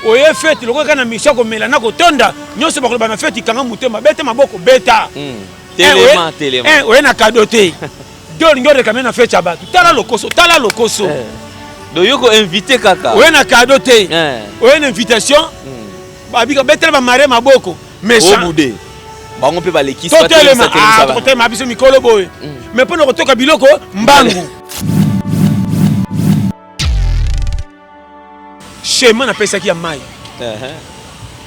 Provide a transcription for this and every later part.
Oye fête loko kana mission ko melana ko tonda nyonso ba ko ba na fête kanga mutema beta maboko beta. Télément. Oye na cadoté. Dor ngore kamena fête chaba. Tala lokoso. Donc yoko invité kaka. Oye na cadoté. Oye na invitation. Ba bika beta ba mare maboko. Méchant. Obude. Bango pe ba lekisi ba telema. Ah, totema biso mikolo boy. Mais pour no kotoka biloko mbangu. Chemin na pesa ki ya mai.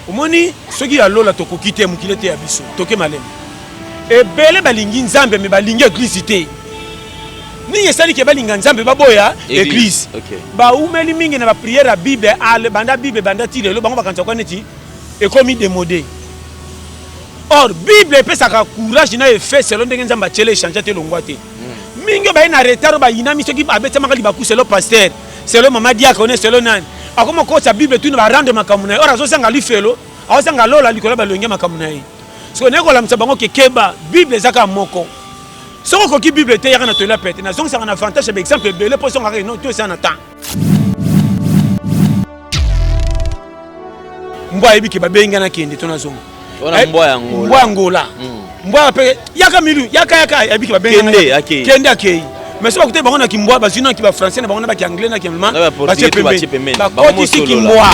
Omoni soki ya lola tokoki te mukile te ya biso. Toke malem. Ebele balingi nzambe me balingi église te. Ni yesali ke balinga nzambe baboya église. Ba umeli mingi na ba prière à Bible ale banda Bible banda ti lelo bango bakanza kwa neti ekomi démodé. Or Bible pesa ka courage na effet selon ndenge nzamba chele changer te longwa te. Mingi ba ina retard ba ina mi soki ba beta makali ba ku selon pasteur, selon mama diakone selon nan. Akoma ko sa Bible tu na rendre makamuna. Ora zo sanga lifelo, azo sanga lola likola balonge makamuna yi. So ne ko la msabango ke keba Bible zaka moko. So ko ki Bible te yana to la pete. Na zonga sanga na avantage par exemple belé pour songa no to ça na temps. Mbwa yebi ke babenga na kende to na zonga. Ona mbwa ya ngola. Mbwa ngola. Mbwa pe yaka milu yaka yebi ke babenga. Kende akei. Mais si vous écoutez, on a qui boit, parce que français, on a qui anglais, qui allemand, parce que moi,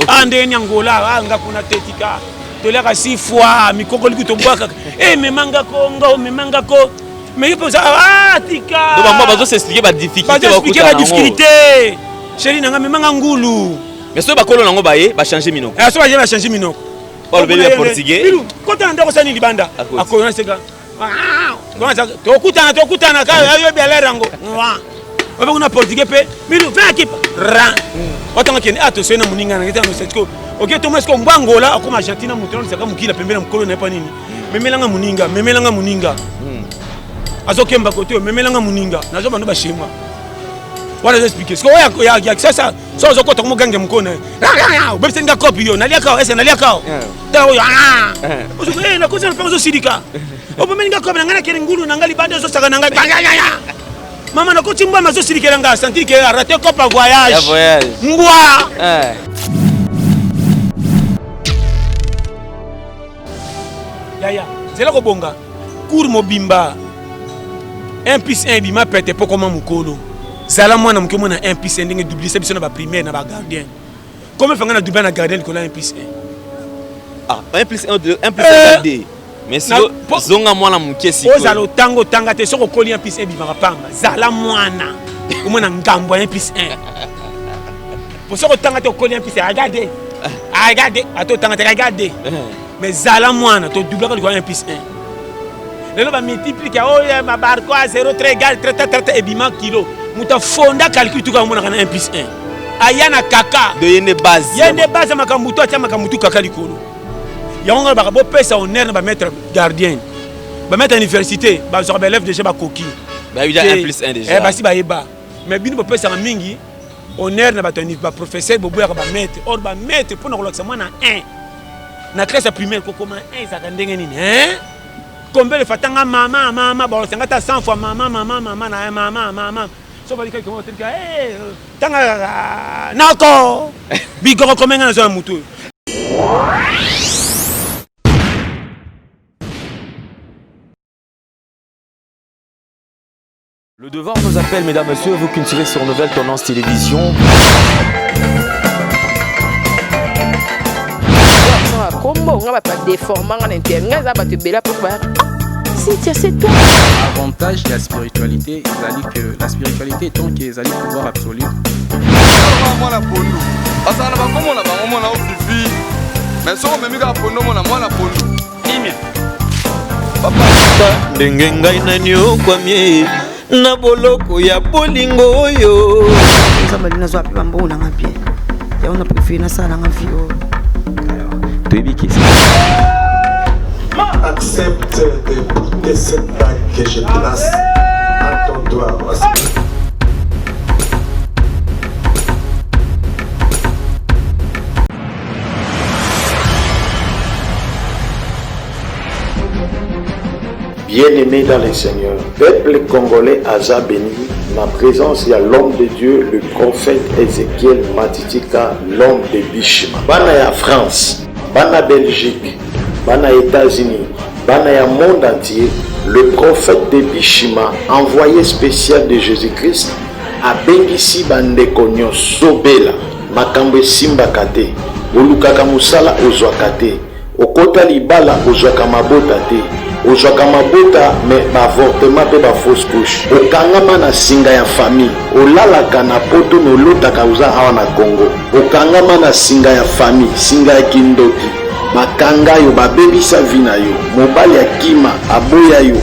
ande nyangola, anga kuna tetika, tolera 6 fois, mikoko likuto bois, mais manga kongo, mais manga ko, mais il peut ça, tika. Donc on va s'expliquer la difficulté. Expliquer la difficulté. Chérie, nanga mais manga ngulu. Mais ce bakolo nango baye, ba changer minoko. Ah, ça va changer minoko. Pas le bébé portugais. Quand on a ça ni libanda, à quoi c'est ça? Tokutana ka yo bela rango wa oba kuna portugais pe milu fa équipe ran otanga kene attention na muninga na ngeta no setko OK to mesko ngwangola akoma Argentina mutron saka mukila pembele mukolo na pa nini memelanga muninga azokemba kote memelanga muninga nazo bando ba shima wala expliquer sko ya sasa so zo kota kumugange mukona ubebse nga copy yo nalia kao nalia kao tawo uzo na kosa na sidika obomeninga copy ngana kene ngulu nangali bande zo saka nangali mama na kotimba mazo sidikela nga sentir que rater copa voyage ngwa ya zela ko bonga cour mobimba 1+1 bima pete pokoma mukolo Zala mwana mke mwana 1+1 ndenge doublé ça biso na ba primaire na ba gardien. Comment fanga na doublé na gardien ko la 1+1? Ah, 1+1 D. Mais si zonga mwana mke siko. Ozalo tango tanga te soko koli 1+1 bima pamba. Zala mwana. O mwana ngambo 1+1. Pour soko tanga te koli 1+1 regardez. Ato tanga te regardez. Mais zala mwana to doublé ko 1+1. Lelo ba multiplier ma barko à 0 très égal 30 et bima kilo. Muta fonda calcul tout comme on a 1+1. Ayana kaka. De yende base. Yende base makamuto atia makamuto kaka likolo. Yonga ba bo pesa honneur ba mettre gardien. Ba mettre université, ba zo ba élève déjà ba koki. Ba déjà 1+1 déjà. Ba si ba yeba. Mais bino bo pesa mingi honneur na ba ba professeur bo boya ba mettre. Or ba mettre pour na kolakisa mwana 1. Na classe primaire ko comment 1 za ndenge nini, hein? Combien de fatanga mama bon 100 fois mama na mama. So va dire que comment tu tanga nako bigoro comme un zo mutu. Le devoir nous appelle, mesdames, messieurs, vous qui tirez sur Nouvelle Tendance Télévision. Comment on va pas déformer en interne, on va te bela pour voir. C'est toi. L'avantage de la spiritualité, c'est que la spiritualité est tant qu'il y a le pouvoir absolu. ndenge ngai nani okwamie na boloko ya bolingo oyo nzambe nazo ape bambo na ngapie ya on a préféré na sala nga fio Toyebiki. Accepte de cette bague que je place à ton doigt. Bien-aimé dans le Seigneur, peuple congolais Aza béni, ma présence, il y a l'homme de Dieu, le prophète Ézéchiel Matitika, l'homme de Bishima. Bana ya France, bana Belgique, bana États-Unis, bana ya monde entier, le prophète de Bishima, envoyé spécial de Jésus-Christ, a bengisi bandeko nyonso bela, makambo esimbaka te, olukaka musala ozwaka te, okota libala ozwaka mabota te, ozwaka mabota me baavortement pe bafausse couche, okangama na singa ya famille, olalaka na poto me olotaka oza awa na Congo, okangama na singa ya famille, singa ya kindoki, bakanga yo babebisa vi na yo, mobali akima aboya yo,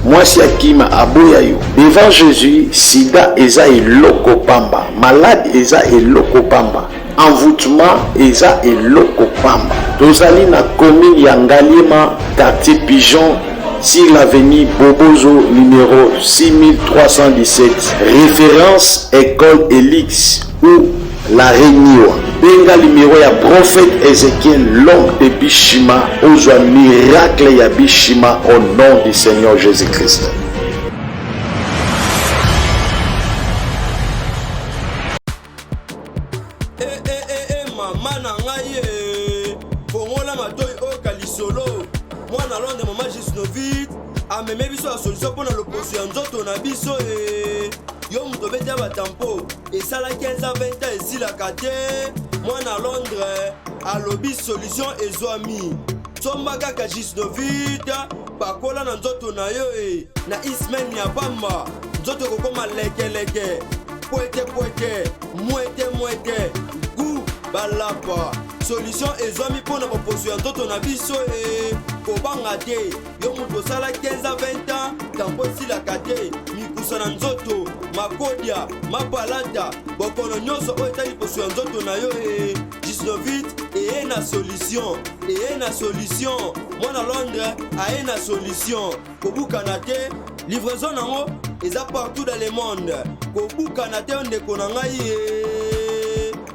mwasi akima aboya yo. Devant Jésus, sida eza eloko pamba, malade eza eloko pamba, envoûtement eza eloko pamba. Tozali na commune ya Ngaliema, quartier Pigeon, sur l'avenue Bobozo numéro 6317, référence école Elix ou la Réunion. Benga numéro ya prophète Ézéchiel, l'homme de Bishima, ozwa miracle ya Bishima au nom du Seigneur Jésus-Christ. Mama na ngai fongola matoi o kalisolo mwana londe mama Gisnovit ameme biso la solution pour le poso ya nzoto na biso yo muto beta batampo esala 15 à 20 ans esilaka te mwana Londres alobi solution ezwami somba kaka Gisnovit bakola na nzoto na yo na ismen ya pamba nzoto kokoma lekeleke poete mwete gu balapa solution ezwami mpona baposo ya nzoto na biso kobanga te yo moto osala 15 à 20 ans tampo esilaka te mikusa na nzoto makodia mapalata bokono nyonso oyo etali poso ya nzoto na yo Gisnovit eye na solution mwana Londres aye na solution kobukana te livraison nango eza partout dans le monde kobukana te ndeko na ngai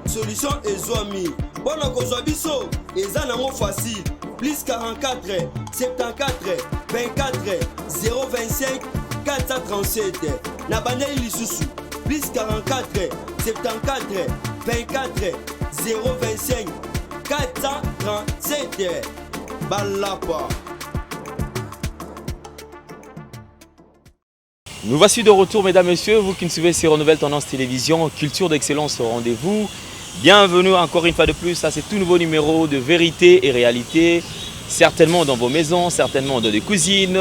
solution ezwami mpona kozwa biso eza nango facile plus 44 74 24 025 437 na bandeli lisusu plus 44 74 24 025 437 balapa. Nous voici de retour, mesdames, messieurs, vous qui nous suivez sur Nouvelle Tendance Télévision, culture d'excellence au rendez-vous. Bienvenue encore une fois de plus à ce tout nouveau numéro de vérité et réalité, certainement dans vos maisons, certainement dans des cuisines,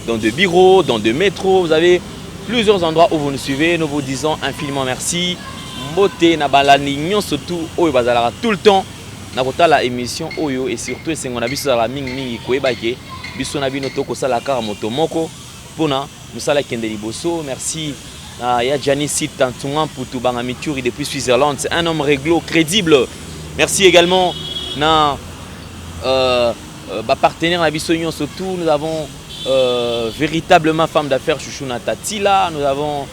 dans des bureaux, dans des métros. Vous avez plusieurs endroits où vous nous suivez. Nous vous disons infiniment merci. Mbote na balani nyon surtout oyo bazalara tout le temps na kotala émission oyo et surtout c'est on a biso la mingi koyebake biso na bino toko sala kara moto moko pona musala kende liboso. Merci à Janice Tantungan Poutou Bangamituri depuis Switzerland, c'est un homme réglo, crédible. Merci également à partenaire à Bissognon surtout. Nous avons véritablement femme d'affaires Chouchouna Tatila, nous avons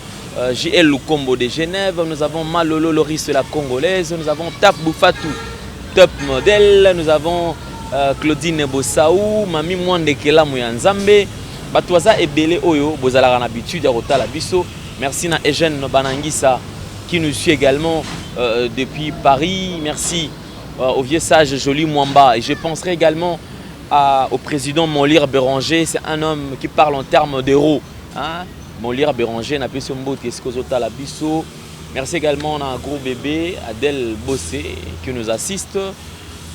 JL Lukombo de Genève, nous avons Malolo Loris de la Congolaise, nous avons Tap Boufatou, top modèle, nous avons Claudine Bossaou, Mami Mwandekela Mouyanzambe, Batouaza Ebele Oyo, Bozala Ranabitude, Yarota Labiso. Merci à Eugène Banangisa qui nous suit également depuis Paris. Merci au vieux sage Joli Mwamba. Et je penserai également au président Molir Béranger. C'est un homme qui parle en termes d'euros. Hein? Molir Béranger n'a plus son mot qu'Escozota Labiso. Merci également à un gros bébé, Adèle Bossé, qui nous assiste.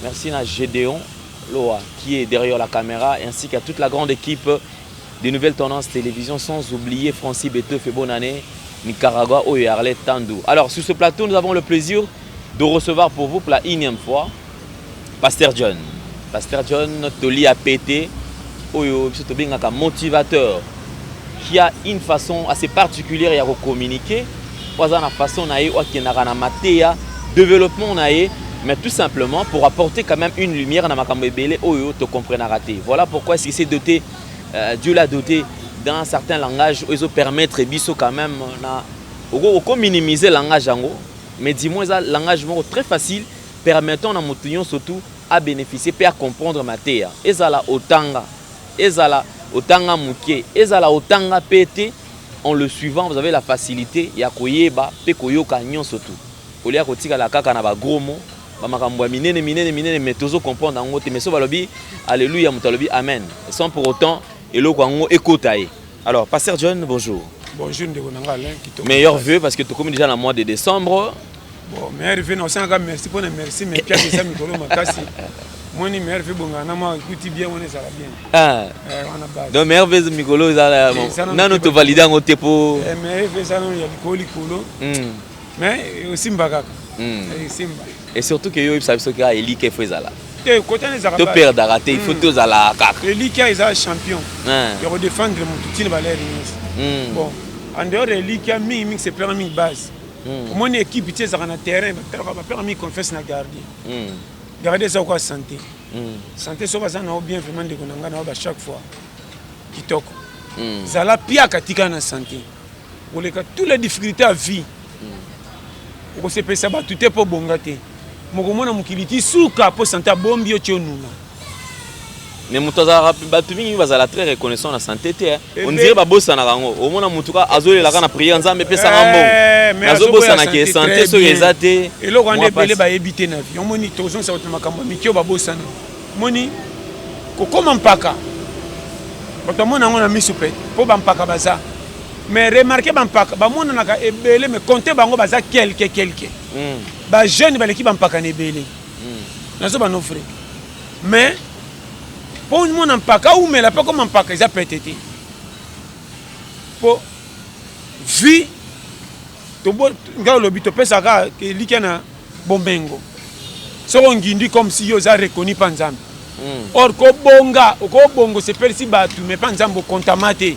Merci à Gédéon Loa qui est derrière la caméra, ainsi qu'à toute la grande équipe des Nouvelles Tendances Télévision, sans oublier Francis Beteuf et bonne année, Nicaragua, Oyo Arlet Tandou. Alors sur ce plateau, nous avons le plaisir de recevoir pour vous pour la énième fois Pasteur John. Pasteur John, Toli a pété, Oyo un motivateur qui a une façon assez particulière de communiquer. Pas une façon de développement, mais tout simplement pour apporter quand même une lumière dans ma camébélé, Oyo te comprenne à rater. Voilà pourquoi il s'est doté. Dieu l'a doté dans certains langages où ils permettre biso quand même de minimiser le langage, mais dis-moi un langage très facile permettant à moutillon surtout à bénéficier et à comprendre ma terre. Ezala otanga, ezala otanga muke, ezala otanga pété, en le suivant, vous avez la facilité ya koyeba pe koyoka nyonso tout. Olia kotika la kaka na ba gros mots, ba makambo minene mais tozo comprendre en ngote mais so balobi alléluia mutalobi amen. Sans pour autant eloko ngo ekotaye. Alors pasteur John, bonjour. Bonjour ndeko nanga Alain kitoko. Meilleur vœu parce que tu comme déjà le mois de décembre. Bon, meilleur vœu non sanga merci pour merci mais puis ça mikolo makasi. Moi ni meilleur vœu bonga na ma écoute bien on est ça va bien. Ah. On a base. Donc meilleur vœu mikolo ça non to valider en tepo. Meilleur vœu ça non ya likoli kolo. Mais aussi mbakaka. Simba. Et surtout que yo ça biso ka Eli ke fezala. Côté les arabes. To perdre raté, il faut tous à la kaka. Eli ki est champion. Il va défendre mon tutine baler. Bon, en dehors de Eli ki mi c'est plein mi base. Mon équipe tu sais ça na terrain, va faire mi confesse na gardien. Garder ça quoi santé. Santé so ça na bien vraiment de konanga na chaque fois. Kitoko. Zala pia katika na santé. Pour les toutes les difficultés à vie. On se peut savoir tout est pour bongate. Mokomona mukiliti suka pour santé bombi otionuna. Mais mutaza batumi bazala très reconnaissant la santé te. On dirait ba bossa na rango. Au mona mutuka azole la kana prier nzambe pesa ngambo. Nazo bossa na ke santé so ezate. Et lo rande belé ba éviter na vie. On moni tozon sa makambo mikio ba bossa na. Moni ko koma mpaka. Bato mona ngona misupet po ba mpaka baza. Mais remarquez bampaka ba mona naka ebele mais compter bango baza quelque ba jeune ba l'équipe bampaka na ebele nazo ba no frère mais pour mona mpaka ou mais la pas comme mpaka ils a pété pour vie to bo ngalo lobi to pesa ka ke likana bombengo so ngindi comme si yo za reconnu pa nzambe or ko bongo c'est persi batu mais pa nzambe kontamate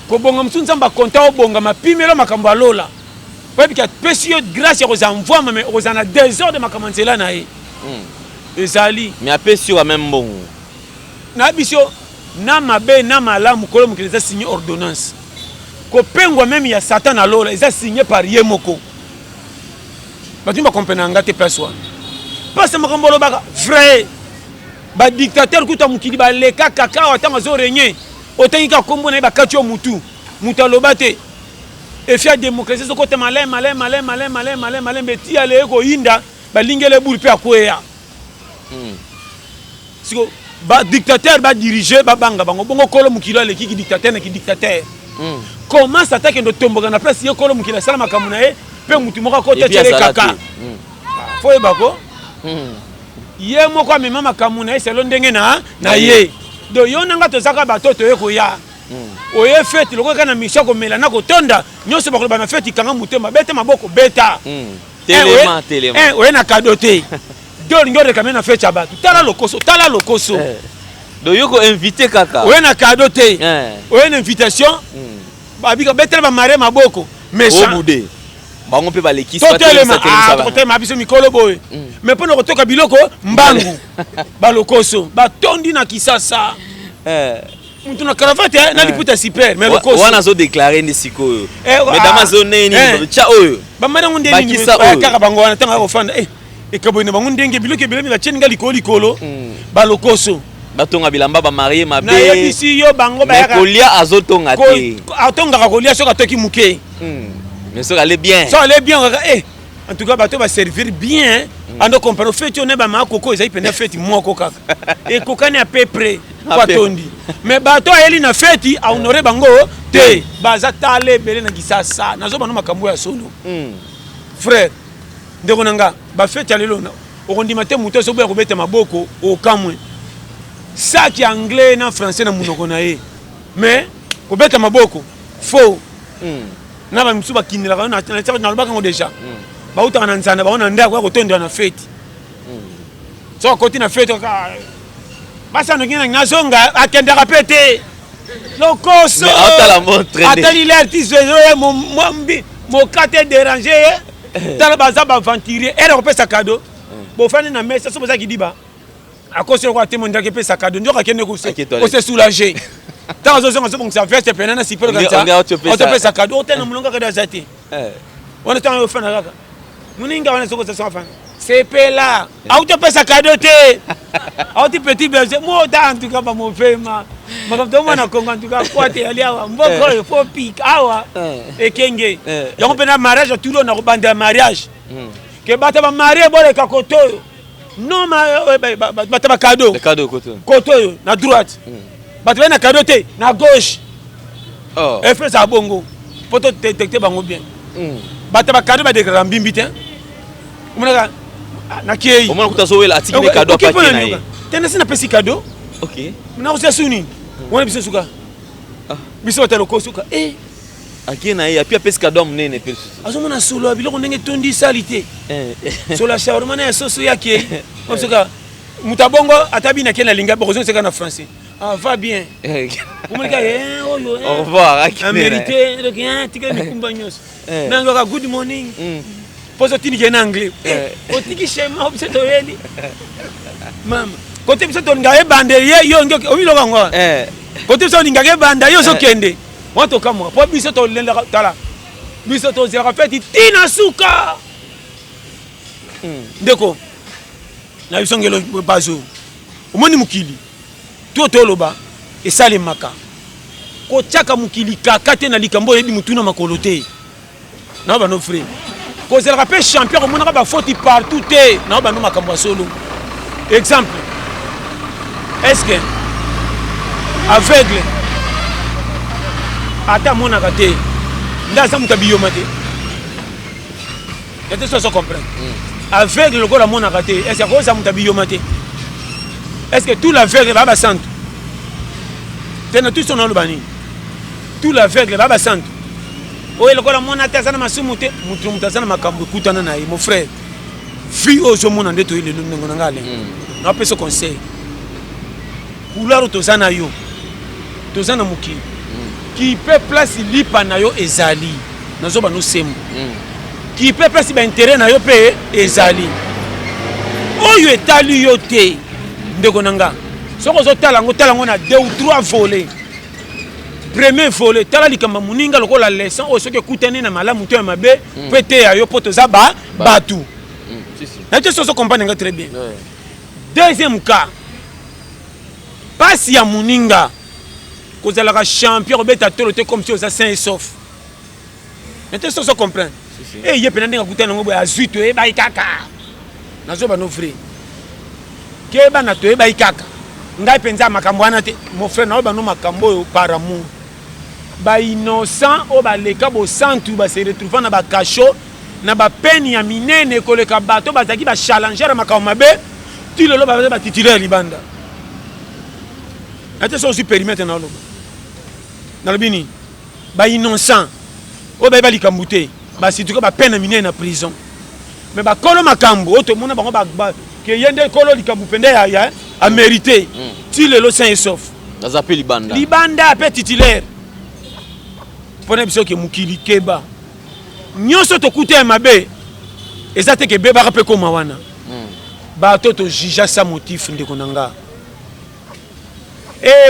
ko bonga msunza mba konta obonga mapimelo makambo alola pa bika pesi yo grâce ya kozamvwa mais ozana 2 heures de makambo nzela na ye ezali mais apesi yo même bon na biso na mabe na malamu kolo mukileza signé ordonnance ko pengwa même ya satan alola eza signé par ye moko batumba comprendre ngate peswa parce makambo lo baka vrai ba dictateur kuta mukili ba leka kaka watanga zo renye otengika kombo na bakati mutu mutalobate et faire démocratie ce côté malin beti ale ko inda balingele bulu pe akoya siko ba dictateur ba diriger ba banga bango bongo kolo mukilo ale ki dictateur na ki dictateur comment s'attaque ndo tomboka na place ye kolo mukilo sala makamuna e pe mutu moko ko tetele kaka foi bako ye moko amema makamuna e selo ndenge na ye do yonanga tozaka batoto ekoya oye fete loko kana mission ko melana ko tonda nyonso bakolo bana fete kanga mutema bete maboko beta telema oye na kadote do ngore kamena fete abatu tala lokoso do yoko invité kaka oye na kadote oye na invitation babika bete ba mare maboko méchant obude bango pe baleki sa telema biso mikolo boye mais pona kotoka biloko mbangu balokoso batondi na kisasa mutu na cravate na liputa super mais lokoso wana zo déclarer ni sikoyo mesdames zoneni cha oyo bamana ngondeni ni kaka bango wana tanga ko fanda e kabone bango ndenge biloke bilemi la chenga likolo balokoso batonga bilamba ba marié mabe na yebisi yo bango ba ya kolia azotonga te atonga kolia soka toki muke mais ça allait bien en tout cas bato va servir bien ando comprendre fait on est ba makoko ezai pena fête moko kaka et kokani à peu près kwa tondi mais bato ayeli na fête a honorer bango te baza tale belé na kisasa nazo bana makambo ya solo frère ndeko nanga ba fête ya lelo na okondima te muto so boya kobeta maboko o kamwe saki anglais na français na munoko na ye mais kobeta maboko faux na ba msuba kinela na na lobaka ngo déjà ba utaka na nzanda ba ona ndako ya kotonda na fête so koti na fête ka basa no ngina ngazonga akenda kapete lokoso atali l'artiste mo kate déranger tala baza ba venturier et on peut sa cadeau bo fani na mesa so baza kidiba akose ko atemo ndake pe sa cadeau ndoka kende ko se soulager tant aux gens sont ça veste penana si peu comme ça on te fait ça cadeau tena mulonga kada zati on est en fin kaka muninga wana soko ça fin c'est pela au te fait ça cadeau te au ti petit berger moi en tout cas pas mon fait ma makamto mwana Kongo en tout cas quoi te ali awa mboko il faut pique awa ekenge yango pena mariage tout on a rebandé mariage que bata ba marié bole ka koto non bata ba cadeau koto na droite bata na cadeau te na gauche et fait ça bongo pour te détecter bango bien bata ba cadeau ba de rambimbi te umona na kiei umona kutazowela atiki cadeau apaki na ye tena sina pesi cadeau OK na usesuni wana biso suka biso batalo ko suka akina ye apia pesi cadeau munene pe azomona solo biloko ndenge tondi salite solo la shawarma na soso yake suka mutabongo atabina kena linga bozo seka na français va bien umulika oyo au revoir akina mérité donc tika mikumba nyos nangoka good morning poso tini ke na anglais otiki shema obseto yeli mama côté biso tolinga ebande yo ngeke obiloka ngo côté biso tolinga ebanda yo sokende wato kamwa po biso tolinga tala biso to zera feti tina suka ndeko na biso ngelo bazo omoni mukili to toloba esale maka ko chaka mukili kaka te na likambo yebi mutuna makolo te na ba no frère ko zera pe champion ko mona ba faute partout te na ba no makambo solo exemple. Est-ce que aveugle ata mona kate ndaza mutabiyo mate était ça comprendre aveugle le la mona kate est-ce que ça mutabiyo mate est-ce que tout l'aveugle va basante tena tout son bani tout l'aveugle va basante o le la mona tazana masumute mutu mutazana makambo kutana na mon frère fi ozo mona ndeto ile ndongo ngale na peso conseil couleur tozana yo tozana muki qui peut place lipa na yo ezali nazo ba no sembo qui peut place ba intérêt na yo pe ezali oyo etali yo te ndeko nanga soko zo tala ngo na 2 ou 3 volets premier volet tala likamba muninga lokola leçon o soki kutene na malamu to ya mabe pete ya yo poto za ba batu na te so comprendre très bien deuxième cas passe ya muninga kozalaka champion beta tolote comme si oza sain et sauf nete so comprendre ye pena ndenge kutana ngo boya zuito e bai kaka nazo ba no frère ke ba na to e bai kaka ngai penza makambo wana te mon frère na ba no makambo yo par amour ba innocent o ba leka bo santu ba se retrouver na ba cachot na ba peine ya minene koleka bato bazaki ba challenger makambo mabe ti lelo ba titulaire libanda ate so aussi périmètre na loba na lobini ba innocent o ba likambuté ba situka ba peine minene na prison mais ba kolo makambo o to mona bango ba ke yende kolo likambu pende ya a mérité ti lelo sain et sauf na zape libanda pe titulaire pona biso ke mukili keba nyonso to kuté mabe ezate ke beba pe ko mawana ba to jija sa motif ndeko nanga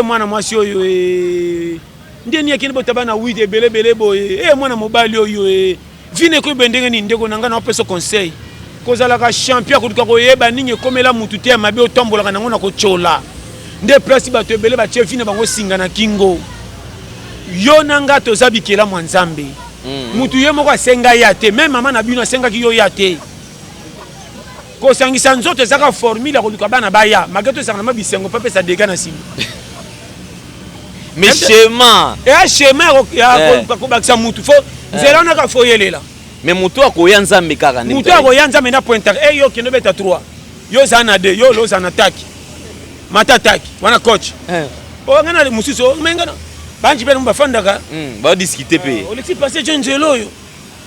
mwana mwasi oyo ndeni yakini botaba na 8 ebele boye mwana mobali oyo vine ko bendenge ni ndeko nanga na peso conseil kozalaka champion ko koyeba ninge komela mutu te mabe otombolaka nango na ko chola nde place bato ebele ba chef vine bango singa na kingo yo nanga tozabikela mwanzambe mutu ye moko asenga ya te même mama na bino asenga ki yo ya te ko sangisa nzoto zaka formule ko luka bana baya magato sanga na bisengo pepe sa dega na sima mais schéma schéma ya ko bakisa mutu fo zela na ka foyelela mais mutu akoya nzambe kaka ne mutu akoya nzambe na pointer yo kendo beta 3 yo zana 2 yo lo zana attaque mata attaque wana coach o ngana musiso mengana banji bena mbafandaka ba discuter pe o lexi passer Jenzelo yo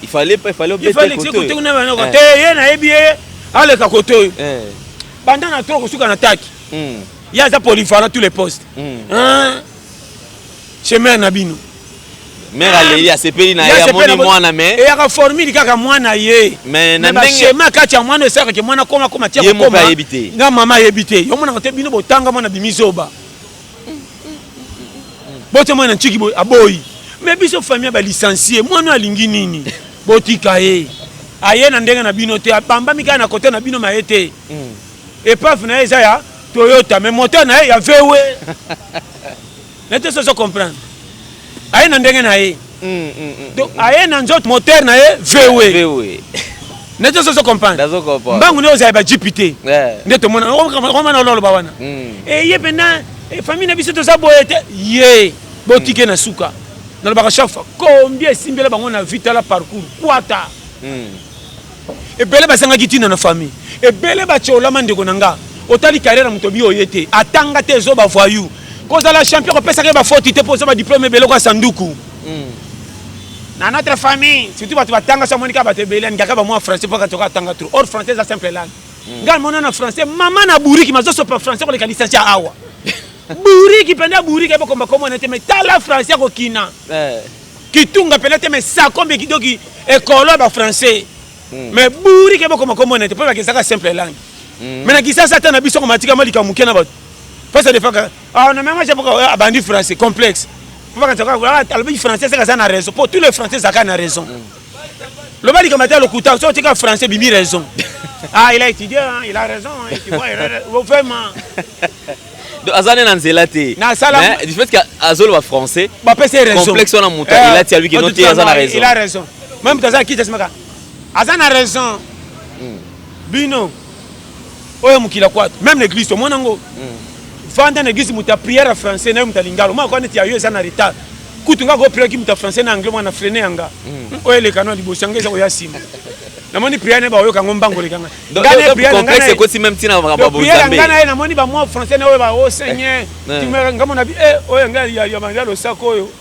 il fallait côté kuna bana côté ye na ebie ale ka côté banda na trop kusuka na attaque ya za polyvalent tous les postes chemin na bino mère aleli asepeli na ya moni mwana mais et aka formule kaka mwana ye mais na ndenge chemin kati ya mwana esaka ke mwana koma tia ko koma yebite na mama yebite yo mwana kote bino botanga mwana bimizoba bote mwana nchiki boy aboyi mais biso famille ba licencié mwana alingi nini botika ye aye na ndenge na bino te bamba mika na kote na bino maete epaf na eza ya Toyota mais moteur na ya VW nete soso comprendre aye na ndenge na ye donc aye na nzoto moteur na ye VW nete soso comprendre mbangu ne ozala ba jipité nde tomona omana oloba wana ye pena famille na biso toza boye te ye botike na suka nalobaka chaque fois combien esimbela bango na vita la parcours kwata ebele basangaki ntina na famille ebele batyolama ndeko na nga otali carrière moto bi oye te atanga te ezo bavoyu kozala champion kopesaka bafoti te mpo oza badiplôme ebele kwa sanduku na notre famille surtout bato batanga so monika bato ebele alingaka bamwa français mpo katoka atanga trop or français eza simple langue ngai mona na français mama na buriki mazosopa français koleka lisansi ya awa buriki penda buriki ebokomba komona te me tala français kokina kitunga penda te me sakombe kidoki ekolo ba français mais buriki ebokomba komona te mpo bakesaka simple langue mais na kisasa ata na biso komatika malika muke na bato parce que fois on a même pas abandi français complexe faut pas quand le français c'est ça na raison pour tous les français ça na raison le mali comme le couteau so tu français bibi raison ah il a étudié hein, il a raison hein, tu vois vraiment donc azane na nzelate mais du fait que azolo va français ba pese raison complexe on a monté il a dit lui que non tu azana raison il a raison même tazana qui t'esmaka azana raison bino oyo mukila kwatu même l'église mon ngo vanda na église muta prière français na muta lingalo moi quand tu as eu ça na retard kutunga go prière qui muta français na anglais moi na freiner anga oyo le kanwa libosanga za oya sima na moni prière ne ba oyo kango mbango le kanga ngane prière complexe ko si même tina ba ba zambe ngana na moni ba moi français na oyo ba o seigneur tu me ngamo na bi oyo ngali ya mandalo sako oyo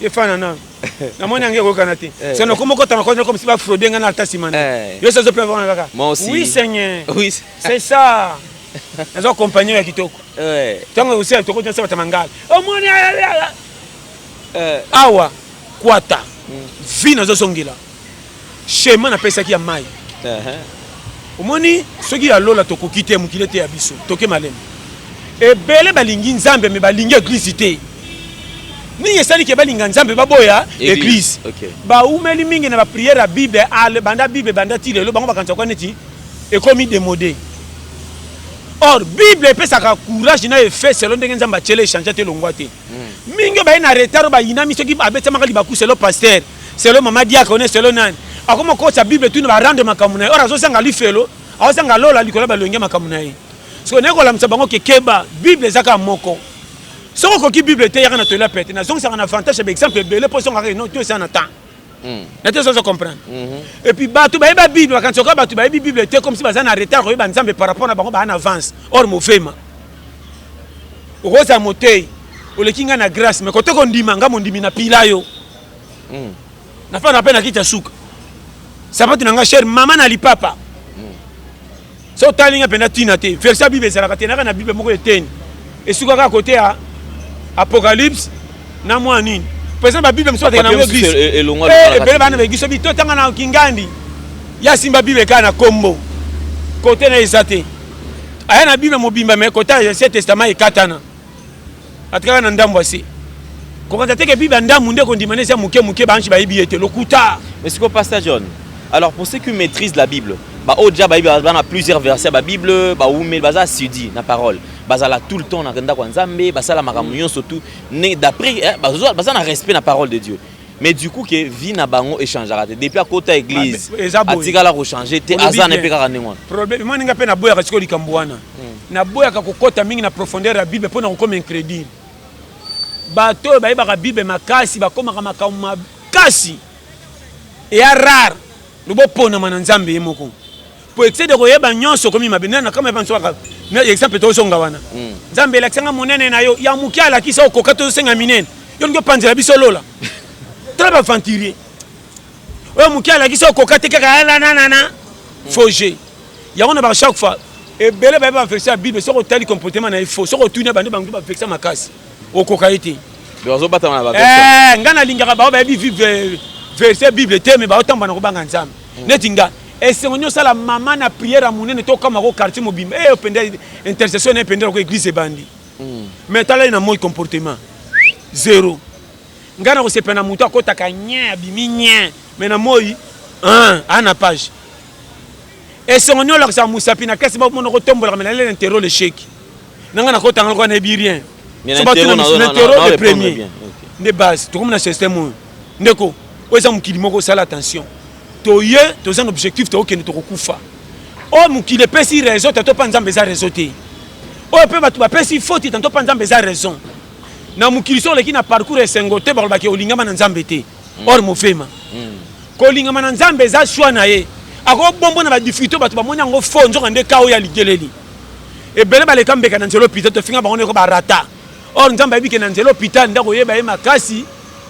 efana na moni ange ko kanate c'est no komoko tana ko comme si ba frauder ngana alta simana yo ça se peut voir kaka oui seigneur oui c'est ça les accompagnés à kitoko tant que aussi toko tsa batamangala omoni awa kwata vina zo songela schéma na pesa ki ya mai omoni soki ya lola toko kite mukile te ya biso toke malem ebele balingi nzambe me balingi église te ni yesali ke balinga nzambe baboya église ba umeli mingi na ba prière à bible ale banda bible banda tilelo bango bakanza kwa neti ekomi démodé. Or Bible epesaka courage na effet selon ndenge nzamba tshele changer te longwa te mingi ba ina retard ba ina miso ki abetsa makali ba ku selon pasteur selon mama diakone selon nani akoma ko sa Bible tu na rendre makamuna or azo sanga lifelo azo sanga lola likola ba longe makamuna yi so ne ko la msabango ke keba Bible zaka moko soko ko ki Bible te yaka na to la pete na zonga sanga na avantage ba exemple bele po songa no to ça na temps Nete ça comprendre. Et puis batou ba ba Bible quand tu batou ba Bible te comme si bazana en retard ba nzambe par rapport na bango ba en avance or mofema. Rosa motei o le kinga na grâce mais kote ko ndima nga mondimi na pila yo. Na fa na pena kita suka. Sapati na nga cher mama na lipapa. So talinga pena tina te verset Bible ça la tena na Bible moko eteni. Et suka ka côté à Apocalypse na moi nini. Par exemple, la Bible me soit dans l'église. Et belle bana l'église bi to tanga na kingandi. Ya simba Bible kana kombo. Côté na isate. Aya na Bible mobimba mais côté Ancien Testament e katana. Atkana na ndambo asi. Ko quand te ke Bible ndamu nde ko ndimane sa muke banchi ba ibiete lokuta. Mais c'est quoi pasteur John? Alors pour ceux qui maîtrisent la Bible, bah au-delà Bible a plusieurs versets la Bible, bah ou mais baza sudi na parole. Bazala tout le temps na kanda kwa nzambe basala makamunyo surtout d'après bazana respect na parole de Dieu mais du coup que vie na bango échangera depuis à côté église atika la changer te azana pe ka ndengwa problème moi ninga pe na boya ka sikoli kambwana na boya ka kokota mingi na profondeur ya Bible pona comme incrédule bato ba ba Bible makasi ba koma ka makasi et rare lubo pona mana nzambe yemoko pour excéder koyeba nyonso komi mabena kama banso ka na exemple to songa wana nzambe la tsanga monene na yo ya mukiala kisa okoka to senga minene yo ngo panzela biso lola très aventurier o mukiala kisa okoka te kaka na foger ya on ba chaque fois et bele ba verset Bible so ko tali comportement na faux so ko tuna bande bango ba verset makasi okoka ite bezo batana ba verset ngana lingaka ba ba vivre verset Bible te me ba otamba na ko banga nzambe netinga. Et c'est on ça la maman na prière à monene to comme au quartier mobile et pendant intercession et pendant l'église bandi mais tala ina moi comportement zéro ngana ko se pena muto ko takanya biminya mais na moi ana page et c'est on la ça musapi na kesi ba mon ko tombola mais l'intérêt le chèque ngana ko tanga ko na bi rien Mais so batuna l'intérêt le premier ne base to comme na système ndeko oza mukili moko sala attention toye toza un objectif to okende to kokufa o mukili pesi raison to pa nzambe za raison te o pe batu ba pesi faute to pa nzambe za raison na mukili so leki na parcours esengote ba ke olingama na nzambe te or mofema ko lingama na nzambe za choix na ye ako bombo na ba difficulté batu ba monya ngo fo nzoka nde kao ya ligeleli e bele ba le kambeka na nzelo pita to finga ba ngone ko ba rata or nzambe abi ke na nzelo pita ndako yeba ye makasi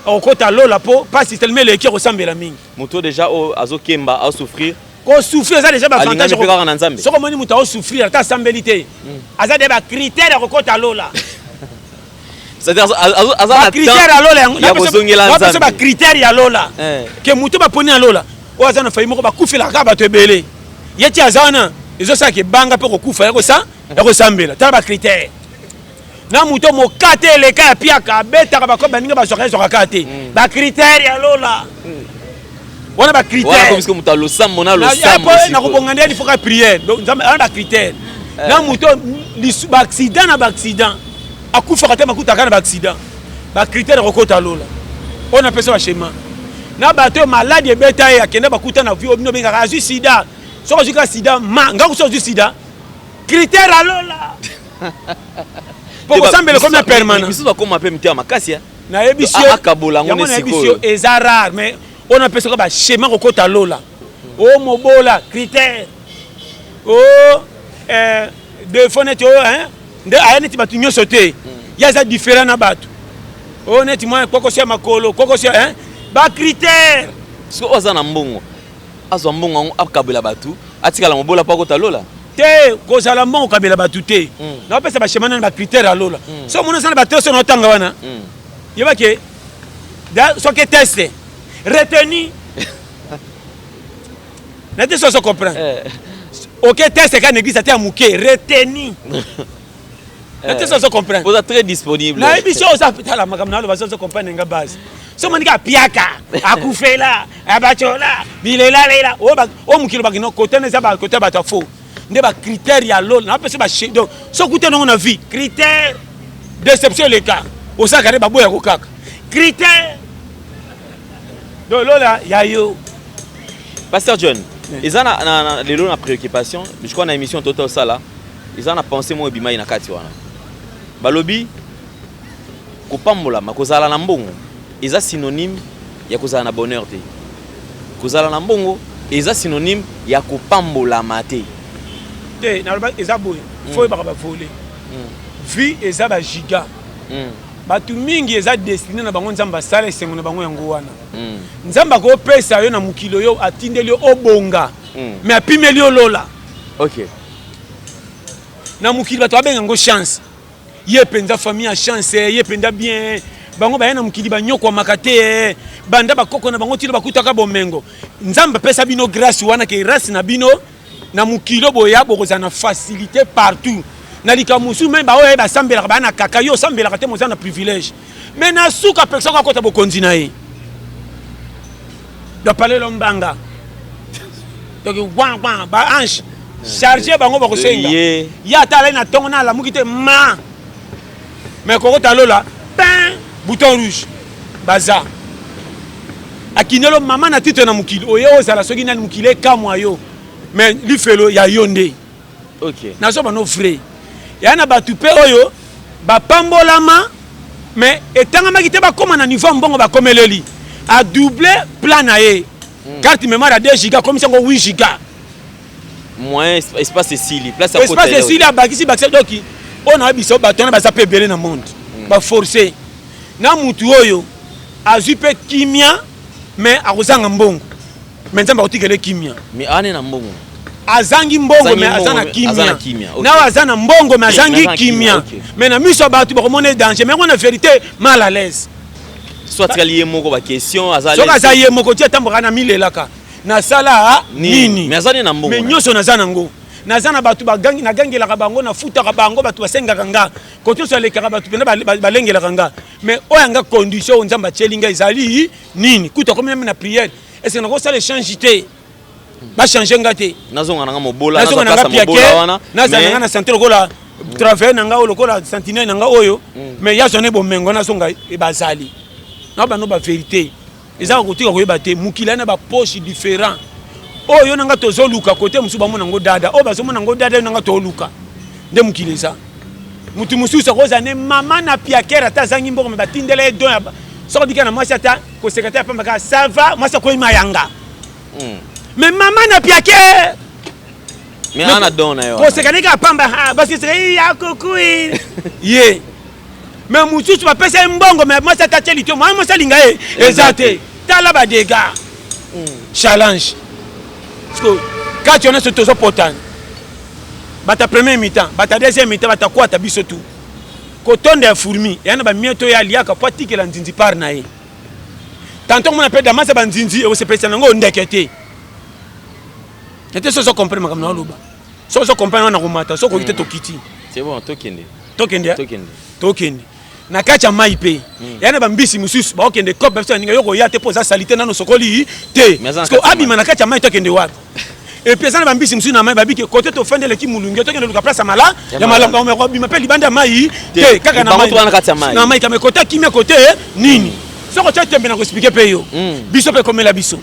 okota lola po pasi tellement le kiro sambela mingi moto déjà au azokemba a souffrir ko souffrir ça déjà ba avantage ko na nzambe soko moni muta o souffrir ta sambelité aza de ba critère okota lola c'est-à-dire aza critère lola ya bozongela nzambe ba critère ya lola ke muto ba poni lola o aza na fayi moko ba kufela ka ba to ebele yeti azana ezo sa ke banga pe ko kufa ya ko sambela ta ba critère na muto mokate eleka ya piaka betaka bako baninga bazoka kate ba critère ya lola wana ba critère comme que muta lo sambo na lo sambo na ko bongande il faut ka prière donc nzambe ana ba critère na muto ba accident na ba accident akufa kate makuta kana ba accident ba critère ko kota lola on appelle ça schéma na bato malade ebeta ya kenda bakuta na vie obino benga azu sida soko zika sida ma ngako so sida critère ya lola pour sambele comme un permanent biso ba comme appelle mtia makasi na ebisio akabola ngone sikoyo est rare mais on appelle ça ba schéma ko kota lola o mobola critère o de fonete o hein de ayani batu nyoso te ya za différent na batu o neti moi koko sia makolo koko sia hein ba critère so ozana mbongo azo mbongo akabola batu atikala mobola pa kota lola te kozala mbongo kabela batu te na opesa ba schéma na ba critère ya lola so mona sana ba te so no tanga wana yeba ke da so ke test retenu na te so comprendre OK test ka l'église ate amuke retenu na te so comprendre vous êtes très disponible na ebiso ça pitala makamna lo ba so comprendre nga base so manika piaka akufela abachola bilela lela o mukilo bakino kotene za ba kotaba ta faux nde ba critère ya lola na pese ba donc so kute non na vie critère déception le cas o sa kare baboya ko kaka critère donc lola ya yo Pasteur John ils ont na lelo na préoccupation je crois na émission total ça là ils ont pensé mo bima ina kati wana balobi ko pambola makozala na mbongo eza synonyme ya kozala na bonheur te kozala na mbongo eza synonyme ya ko pambola mate te na ba eza boy faut ba ba voler vie eza ba giga batu mingi eza destiné na bango nzamba sala esengo na bango yango wana nzamba ko pesa yo na mukilo yo atindeli yo obonga mais apimeli yo lola OK na mukilo bato abenga ngo chance ye penza famille a chance ye penda bien bango ba na mukili banyoko makate banda bakoko na bango tilo bakutaka bomengo nzamba pesa bino grâce wana ke grâce na bino na mukilo boya bokoza na facilité partout na likamusu même ba oye ba sambela ba na kaka yo sambela kate moza na privilège mais na suka personne akota bokonzi na ye do parler lombanga donc wan ba ange charger bango ba kosenga ya tala na tongo na la mukite ma mais kokota lola pain bouton rouge baza akinelo mama na titre na mukili oye ozala soki na mukile kamwa yo mais lifelo ya yonde OK na so bano frère ya na batu pe oyo ba pambolama mais etanga makite ba koma na niveau mbongo ba komeleli a doubler plan na ye carte mémoire à 2 giga comme ça 8 giga moins espace sili place à côté espace sili a bakisi bakisa doki on a biso batona ba sa pe belé na monde ba forcer na mutu oyo azupe kimia mais akozanga mbongo mais nzamba otikele kimia mais ane na mbongo azangi mbongo mais azana kimia na azana mbongo mais azangi kimia mais na miso batu ba komone danger mais on a vérité mal à l'aise soit lié moko ba question azali so kaza ye moko tia tamboka na milelaka na sala nini mais azani na mbongo mais nyoso nazana ngo nazana batu bagangi na gangela ka bango na futa ka bango batu basenga kanga koto so lekaka batu pena balengela kanga mais oyanga condition nzamba chelinga izali nini kuta comme même na prière est-ce que na ko sala changer ba changer ngate nazonga na mobola nazonga na mobola wana nazana na santé lokola travailler nanga o lokola sentinelle nanga oyo mais ya sonné bomengo na songa e bazali na ba no ba vérité ezaka kotika koyeba te mukila na ba poche différent oyo nanga tozo luka côté musu ba mona ngo dada o ba so mona ngo dada nanga to luka nde mukile ça mutu musu sa koza ne mama na piakera ta zangi mboko me batindele do so dika na mwasi ata ko secrétaire pamba ka ça va moi ça ko mayanga mais maman na piake mais ana dona yo ko se kanika pamba parce que c'est ya kokui ye mais mutu tu pesa mbongo mais moi ça tache lito moi ça linga exacté tala ba dégâts challenge parce que quand tu en as ce tozo potan bata premier mi-temps bata deuxième mi-temps bata quoi ta biso tout kotonde ya fourmi yana ba mieto ya liaka patike la nzinzi par na ye tantôt on appelle damasa ba nzinzi et se pesa nango ndekete. C'était ce que je comprends, madame Nalouba. Ce que je comprends, on a remarqué. Ce que je comprends, c'est bon, tokende. Tokende. Tokende. Na kacha maipe. Yana bambisi mususu ba okende cop bafisa ninga yoko ya te poza salité nano sokoli te. Parce que abima na kacha mai tokende wapi. Et puis ça bambisi mususu na mai babiki côté to fende le ki mulungi tokende luka place mala ya malanga on me bima pe libanda mai te kaka na mai. Na mai kama côté kimia côté nini. Ce que tu as bien expliquer pe yo. Biso pe comme la biso.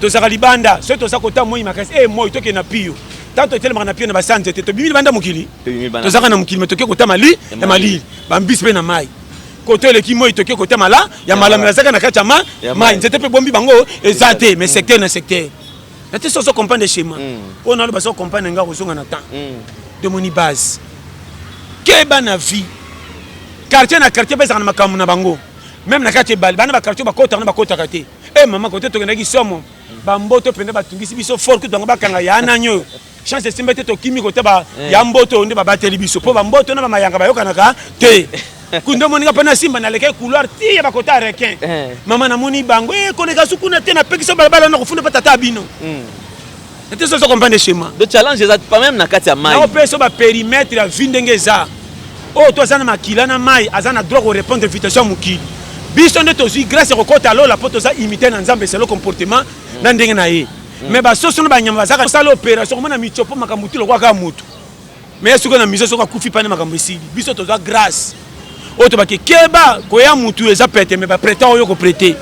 Tozaka libanda so toza kota moi makasi moi toke na pio tanto telema na pio na basante te to bimi libanda mokili tozaka na mokili toke kota mali ya mali bambisi pe na mai koto le ki moi toke kota mala ya mala mazaka na kacha mai nzete pe bombi bango ezate mais secteur na secteur na te so comprendre schéma on a le baso comprendre nga kozonga na temps de moni base keba na vie quartier na quartier beza na makamu na bango même na quartier bal bana ba quartier ba kota na ba kota kate maman côté toke na ki somo bamboto pende batungisi biso fort kutonga bakanga ya nanyo chance simbete to kimi kote ba ya mboto nde babateli biso po bamboto na bamayanga bayokanaka te kundo moninga pena simba na leke couloir ti ya bakota requin mama na moni bango koleka sukuna te na pekiso balabala na kufunda patata bino c'était ça comprendre schéma de challenge ça pas même na kati ya mai na peso ba périmètre ya vindenge za o to azana makila na mai azana droit au répondre invitation mukili biso nde tozwi grâce kokota lo la poto za imiter na nzambe c'est le comportement na ndenge na ye mais ba soso na ba nyamba zaka sala opération comme na michopo makamuti lo kwa ka mutu mais suko na miso soko kufi pane makambo esili biso tozwa grâce o to ba keba ko ya mutu eza pete mais ba prêter oyo ko prêter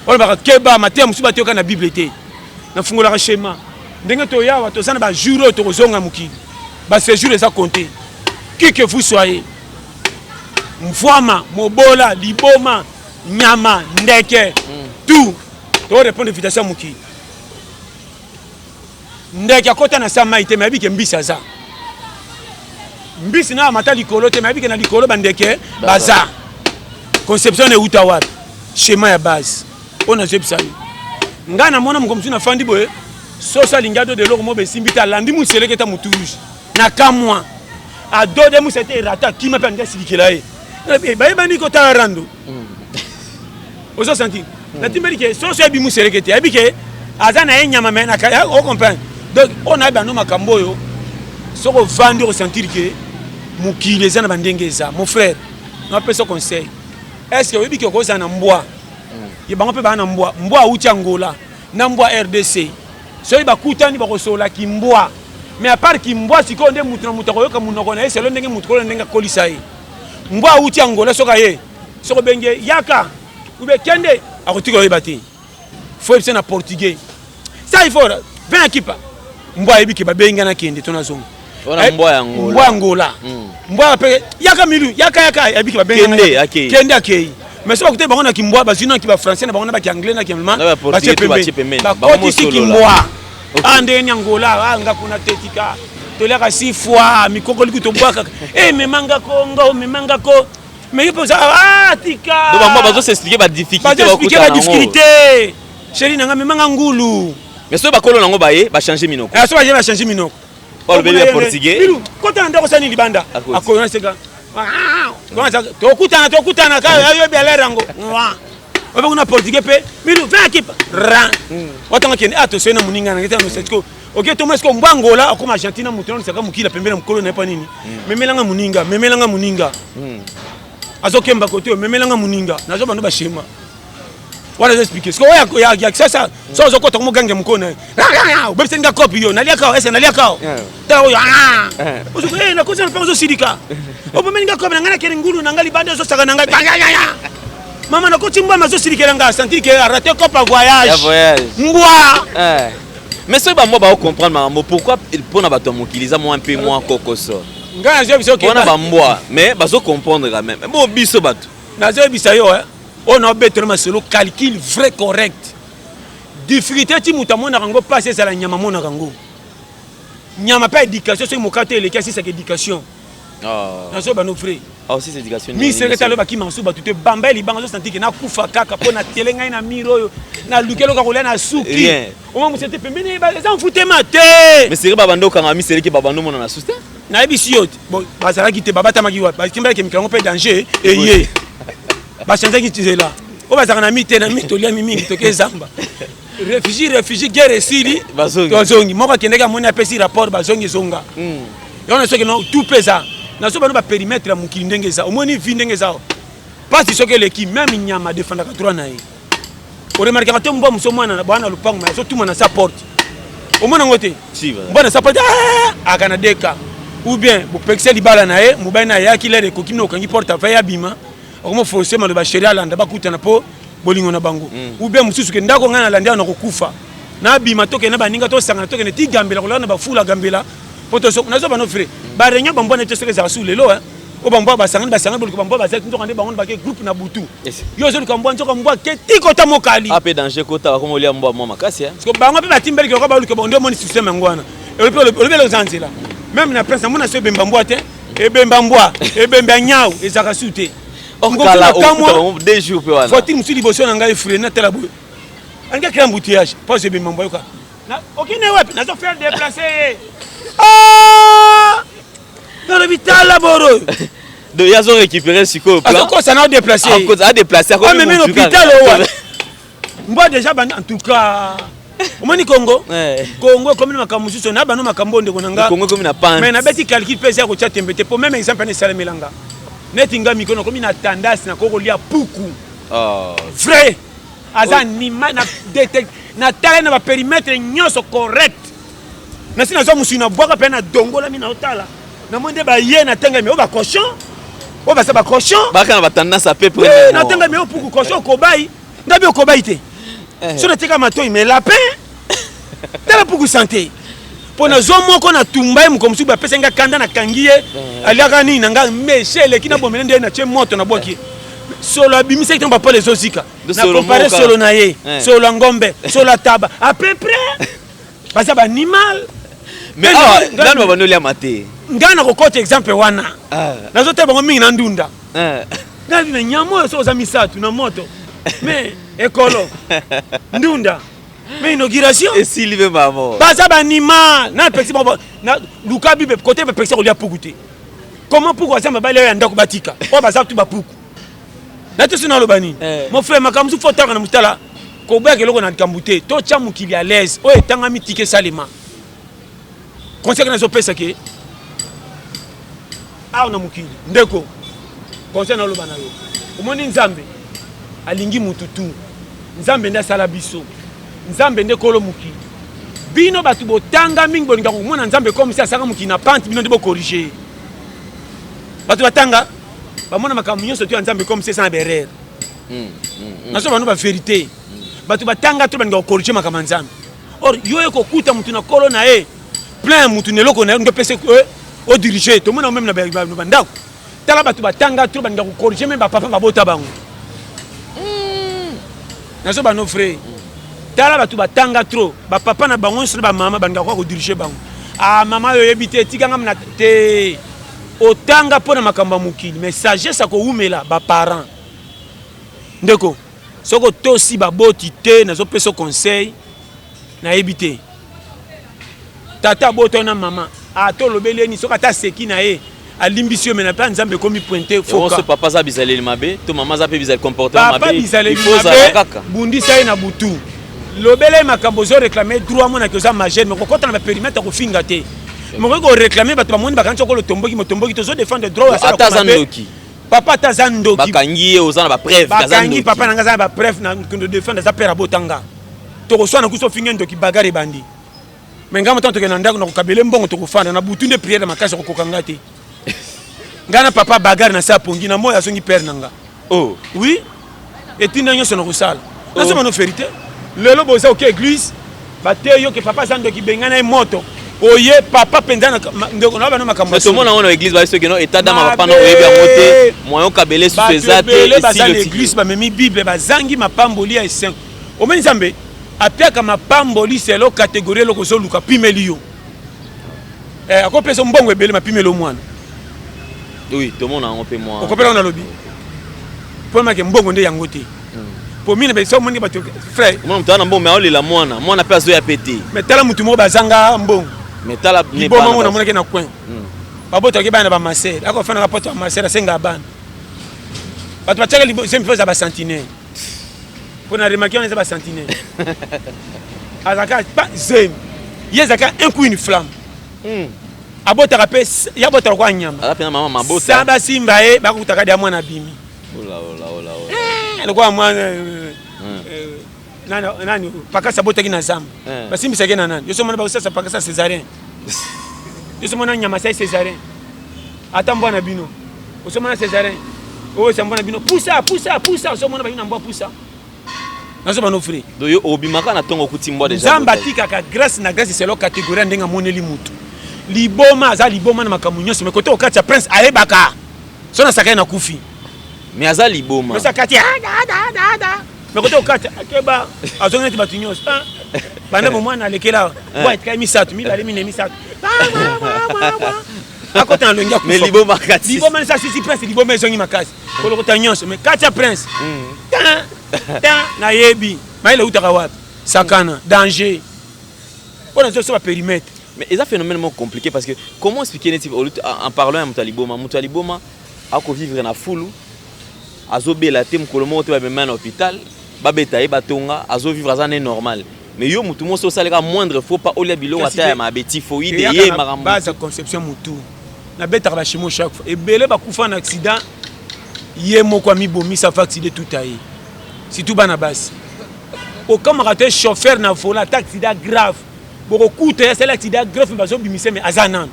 o ba keba matin musu ba te ka na bible te na fungola ka schéma ndenge to ya wa to sana ba juro to kozonga mukili ba séjour eza compté qui que vous soyez mfwama mobola liboma nyama ndeke tout to répondre invitation muki ndeke akota na sama ite mabi ke mbisi aza mbisi na mata likolo te mabi ke na likolo bandeke baza conception e uta wapi schéma ya base on a jepsa ngana mona mkomsu na fandi boye sosa lingado de loko mo be simbita landi museleke ta muturuji na kamwa a do de musete rata kima pe ndesi likela e bayebani kota rando ozo senti la timbeli ke so so bimu serekete abike azana enyama mena ka o comprendre donc on a bano makambo yo so ko vendre ressentir que mukile zana bandenge za mon frère on appelle ça conseil est-ce que obiki ko za na mbwa ye bango pe ba na mbwa uti Angola na mbwa RDC so iba kutani ba ko sola ki mbwa mais à part ki mbwa siko nde mutu na mutu ko yoka munoko na eselo ndenge mutu ko ndenge kolisa ye mbwa uti Angola soka ye soko benge yaka ube kende akotika oyebati faut epse na portugais ça il faut 20 équipe mbwa ebiki babenga na kende tona zongo ona mbwa ya Angola mbwa Angola mbwa pe yaka milu yaka ebiki babenga kende akei mais soko te bangona ki mbwa bazina ki ba français na bangona ba ki anglais na ki allemand ba chepembe ba koti siki mbwa ande ni Angola anga kuna tetika toleka si fois mikoko liku to bwaka memanga kongo memanga ko mais il peut ça tika donc moi bazo s'expliquer ba difficulté chéri nanga memanga ngulu mais so ba kolo nango baye ba changer minoko so ba changer minoko oh le bébé portugais bilu kota ndako sani libanda akona seka to kutana ka yo bela rango oba kuna portugais pe bilu 20 équipe ran otanga kene attention na muninga na ngeta no setiko ok to mesko mbwangola akoma Argentina mutono saka mukila pembele mkolo na pa nini memelanga muninga azokemba kote memelanga muninga nazo bando ba shema wana expliquer ce que ya ça so zo kota mugange mukona ubebise nga copy yo nalia kao ese nalia kao ta yo uzo na kosa na zo sidika obomeni nga copy ngana kene ngulu nangali bande zo saka nangali mama na kochimba mazo sidika nga sentir que rater copa voyage ngwa mais ce ba moi ba comprendre maman pourquoi pour na bato mokiliza moi un peu moins kokoso nga je biso ke on a ba moi mais bazo comprendre quand même bon biso bato na je bisa yo on a besoin de calcul vrai correct. Difficulté ti mutamona rango passer ça la nyama mona rango. Nyama pas éducation c'est mon côté les cas c'est éducation. Na so ba no frère. Ah aussi c'est éducation. Mi secrétaire le baki mansu ba tout bamba li bango senti que na kufa kaka pona telenga na miro na lukelo ka kola na suki. Au moment c'était pembeni ba ça foutait maté. Mais c'est ba bando kanga mi c'est que baba no mona na souste. Na ebisiot. Bon ba ça ki te baba tamaki wa ba kimba ke mikango pe danger et yé. Bachanza qui tu là o bazaka na mite na mito lia mimi toke zamba réfugié guerre sili bazongi moko kendeka moni apesi rapport bazongi zonga yona soki no tout pesa na so bano ba périmètre ya mukili ndenge za omoni vi ndenge za pas soki l'équipe même nyama défendre 3 na ye o remarque ka tombo muso mwana na bana lupango mais so tuma na sa porte o mona ngote mbona sa porte akana deka ou bien bu pexel libala na ye mubana ya kilere ko kimno kangi porte fa ya bima comme forcément le bachéria landa bakutana po bolingo na bango ou bien mususu ke ndako ngana landa na kokufa na bima toke na baninga to sangana toke ne ti gambela ko na bafula gambela poto so na zo bano frère ba renya bambo na teseke za su lelo o bambo ba sangana boliko bambo ba zaki ndoko bango ba ke groupe na butu yo zo ko mbwa nzoka mbwa ke ti kota mokali ape danger kota ko molia mbwa mwa makasi parce que bango pe batimbeli ko ba luko bondo moni système ngwana e le zanzela même na prince mona so bemba mbwa te e bemba mbwa e bemba nyau e zaka sute des jours faut-il monsieur liboso na ngai freiner tela boy anga créer embouteillage pas je bemba mbwa na okine wapi na zo faire déplacer dans l'hôpital là boro de yazo récupérer siko plan quoi ça n'a déplacé à déplacer quoi même l'hôpital mbwa déjà en tout cas omoni Congo Congo comme makamususo na bano makambo ndeko nanga Congo comme na pan mais na beti calcul pesa ko tcha tembete pour même exemple ne salemelanga netinga mikono comme na tendance na ko lia puku vrai aza nima na detect na tala na ba périmètre nyoso correct na sina zo musina boka pe na dongola mina otala na monde ba ye na tenga me o ba cochon o ba sa ba cochon ba kana ba tendance à peu près na tenga me o puku cochon ko bai ndabi o ko bai te so na tika matoi me lapin tala puku santé pona zo moko na tumba mu comme si ba pesa nga kanda na kangiye aliaka ni nanga mechele kina bomene ndé na che moto na boki solo abimisa kitambo pa les osika na comparer solo na ye solo ngombe solo taba à peu près basa ba animal mais ngana ba banolia maté ngana ko kote exemple wana nazo te bango mingi na ndunda ngana na nyamo so za misatu na moto mais ekolo ndunda mais inauguration et Sylvain maman basa ba animal na pexi na luka bibe côté pexi ko lia pukuté comment pourquoi ça mabale ya ndako batika o basa tu ba puku na te sina lo bani mon frère makamzu fotaka na mutala ko bwa ke loko na kambute to cha mukili à l'aise o etanga mitike salima conseil na zo pesa ke na mukili ndeko conseil na lo bana yo omoni nzambe alingi mututu nzambe nda sala biso nzambe nde kolo mukili bino batu botanga mingi bolinga ko mona nzambe comme ça saka mukili na pante bino ndebo corriger batu batanga bamona makambo nyonso tu nzambe comme ça sans erreur naso bano ba vérité batu batanga to balinga ko corriger makambo nzambe or yo eko kuta mutu na kolo na plein mutu neloko na ndo pese o diriger to mona même na bandako tala batu batanga to balinga ko corriger même ba papa babota bango naso bano frère tala batu batanga trop ba papa na bango sur ba mama balinga ko diriger bango mama yo yebite tikanga na te otanga pona makamba mukili mais sagesse ko umela ba parents ndeko soko tosi ba boti te nazo peso conseil na yebite tata boto na mama to lobeleni soka ta seki na ye alimbisio mena pa nzambe komi pointer foka papa za bizaleli mabe to mama za pe bizali comportement mabe il faut za kaka bundisa ye na butu lobele makambo zo réclamer droit mona que za majeur mais kokota na périmètre ko finga te mo ko réclamer bato bamoni bakancho ko lo tomboki motomboki to zo défendre droit ya Atazandoki papa tazando bakangi ozana ba preuve bakangi papa nanga za ba preuve na de défendre za père abotanga to ko swana kuso fingendo ki bagare bandi mais ngama tanto ke na ndako na kokabele mbongo to kufanda na butunde prière makasi ko kokanga te ngana papa bagare na sa pongi na moya songi père nanga oh oui et tinda nyo sono kusala na sema no vérité lelo boza ok église bate yo ke papa zando ki bengana moto oye papa pendana ndeko na bana makambo tout le monde na église ba soki no état d'âme papa na oyebi amote moyo kabele sous ezate ici l'église ba memi bible ba zangi mapamboli ya esengo omeni zambe apiaka mapamboli selo catégorie loko zo luka pimeli yo akopesa mbongo ebele mapimelo mwana oui tout le monde a un peu moins okopela na lobby pour ma ke mbongo nde yango te pour mine be so moni ba frère moi mtana mbongo mais olela mwana pe azo ya pété mais tala mutu mo bazanga mbongo mais tala ne pas bon mona ke na coin babota ke bana ba maser ako fana rapporte ba maser senga bana ba tu tchaka libo sem feza ba sentinelle pour na remarquer on est ba sentinelle azaka pas zem yezaka un coup une flamme abota rapé ya bota kwa nyama ala pena mama mabota saba simba ba kutaka dia mwana bimi ola alikuwa mwana nani pakasa bota kina zamba basimbi sake na nani yoso mwana ba usasa pakasa Césarien yoso mwana nyama sai Césarien ata mbwana bino yoso mwana Césarien o sa mbwana bino poussa yoso mwana ba bino mbwa poussa nazo bano frère do yo obimaka na tongo kutimbo déjà zamba tika ka grâce na grâce c'est lo catégorie ndenga moneli mutu liboma za liboma na makamunyo se mekoto okati prince ayebaka sona saka na kufi mais aza liboma mais sakati da mekoto okati akeba azonga ti batunyos bana mwana alekela white kai misatu mibale mine misatu akota longia kufa mais liboma kati liboma sa sisi prince liboma ezongi makasi kolo kotanyos mais katia prince na yebi maile utaka wapi sakana danger on a zo sur périmètre. Mais c'est un phénomène compliqué parce que comment expliquer en parlant à Moutaliboma à vivre dans la foule, à la thème que le monde est même en hôpital, babetaï batonga, à vivre dans un normal. Mais yo mutu mo so salega moindre faut pas au bilo à terre ma beti faut idée marambo. Base conception mutu. Na beta ba chimo chaque fois. Et belé ba kufa en accident. Yé mo kwa mi bomi ça fait accident tout aïe. Si tout bana base. Au camarade chauffeur na vola accident grave. Boko kuta c'est l'accident grave bazo bimise mais azanan.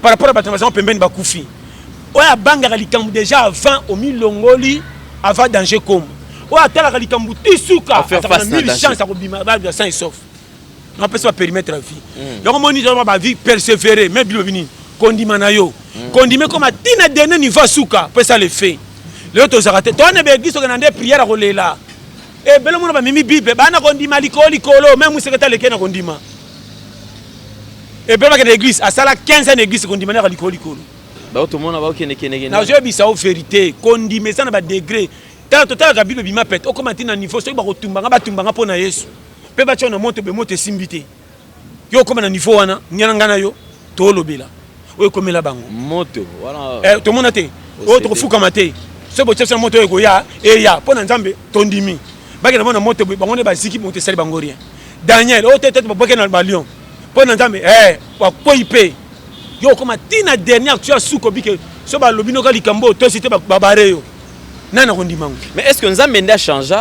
Par rapport à batamazon pembeni ba kufi. Oya banga likambu déjà avant au milongoli avant danger comme. Oya tala likambu tisuka faire 1000 chances à bima ba sans sauf. Non peut pas périmètre la vie. Donc moni ba vie persévérer mais bilobini kondima na yo. Kondime comme tina dernier niveau suka peut ça le fait. Le to zarate to na be giso na ndé prière à rolela. Et belo mona ba mimi bible ba na kondima likoli kolo même secrétaire le kena kondima. Et belo ka l'église à sala 15 ans église kondima na likoli kolo. Bah tout le monde va kene. Na je bisa au vérité kondime ça na ba degré. Tant total ka bible bima pète o comment na niveau so ba kotumbanga ba tumbanga pona Yesu. Pe ba tshona moto be moto simbité. Yo comme na niveau wana nyanga na yo to lobela. O komela bango. Moto voilà. To mona te. O to fuka mate. So bo tshesa moto eko ya e ya pona nzambe tondimi. Ba ke na mona moto bango ne ba siki moto sali bango rien. Daniel o tete ba boke na balion. Pona nzambe wa koipe. Yo comme tina dernière tu as suko bike so ba lobino ka likambo to cité ba bareyo. Nana kondimango. Mais est-ce que Nzambe a changé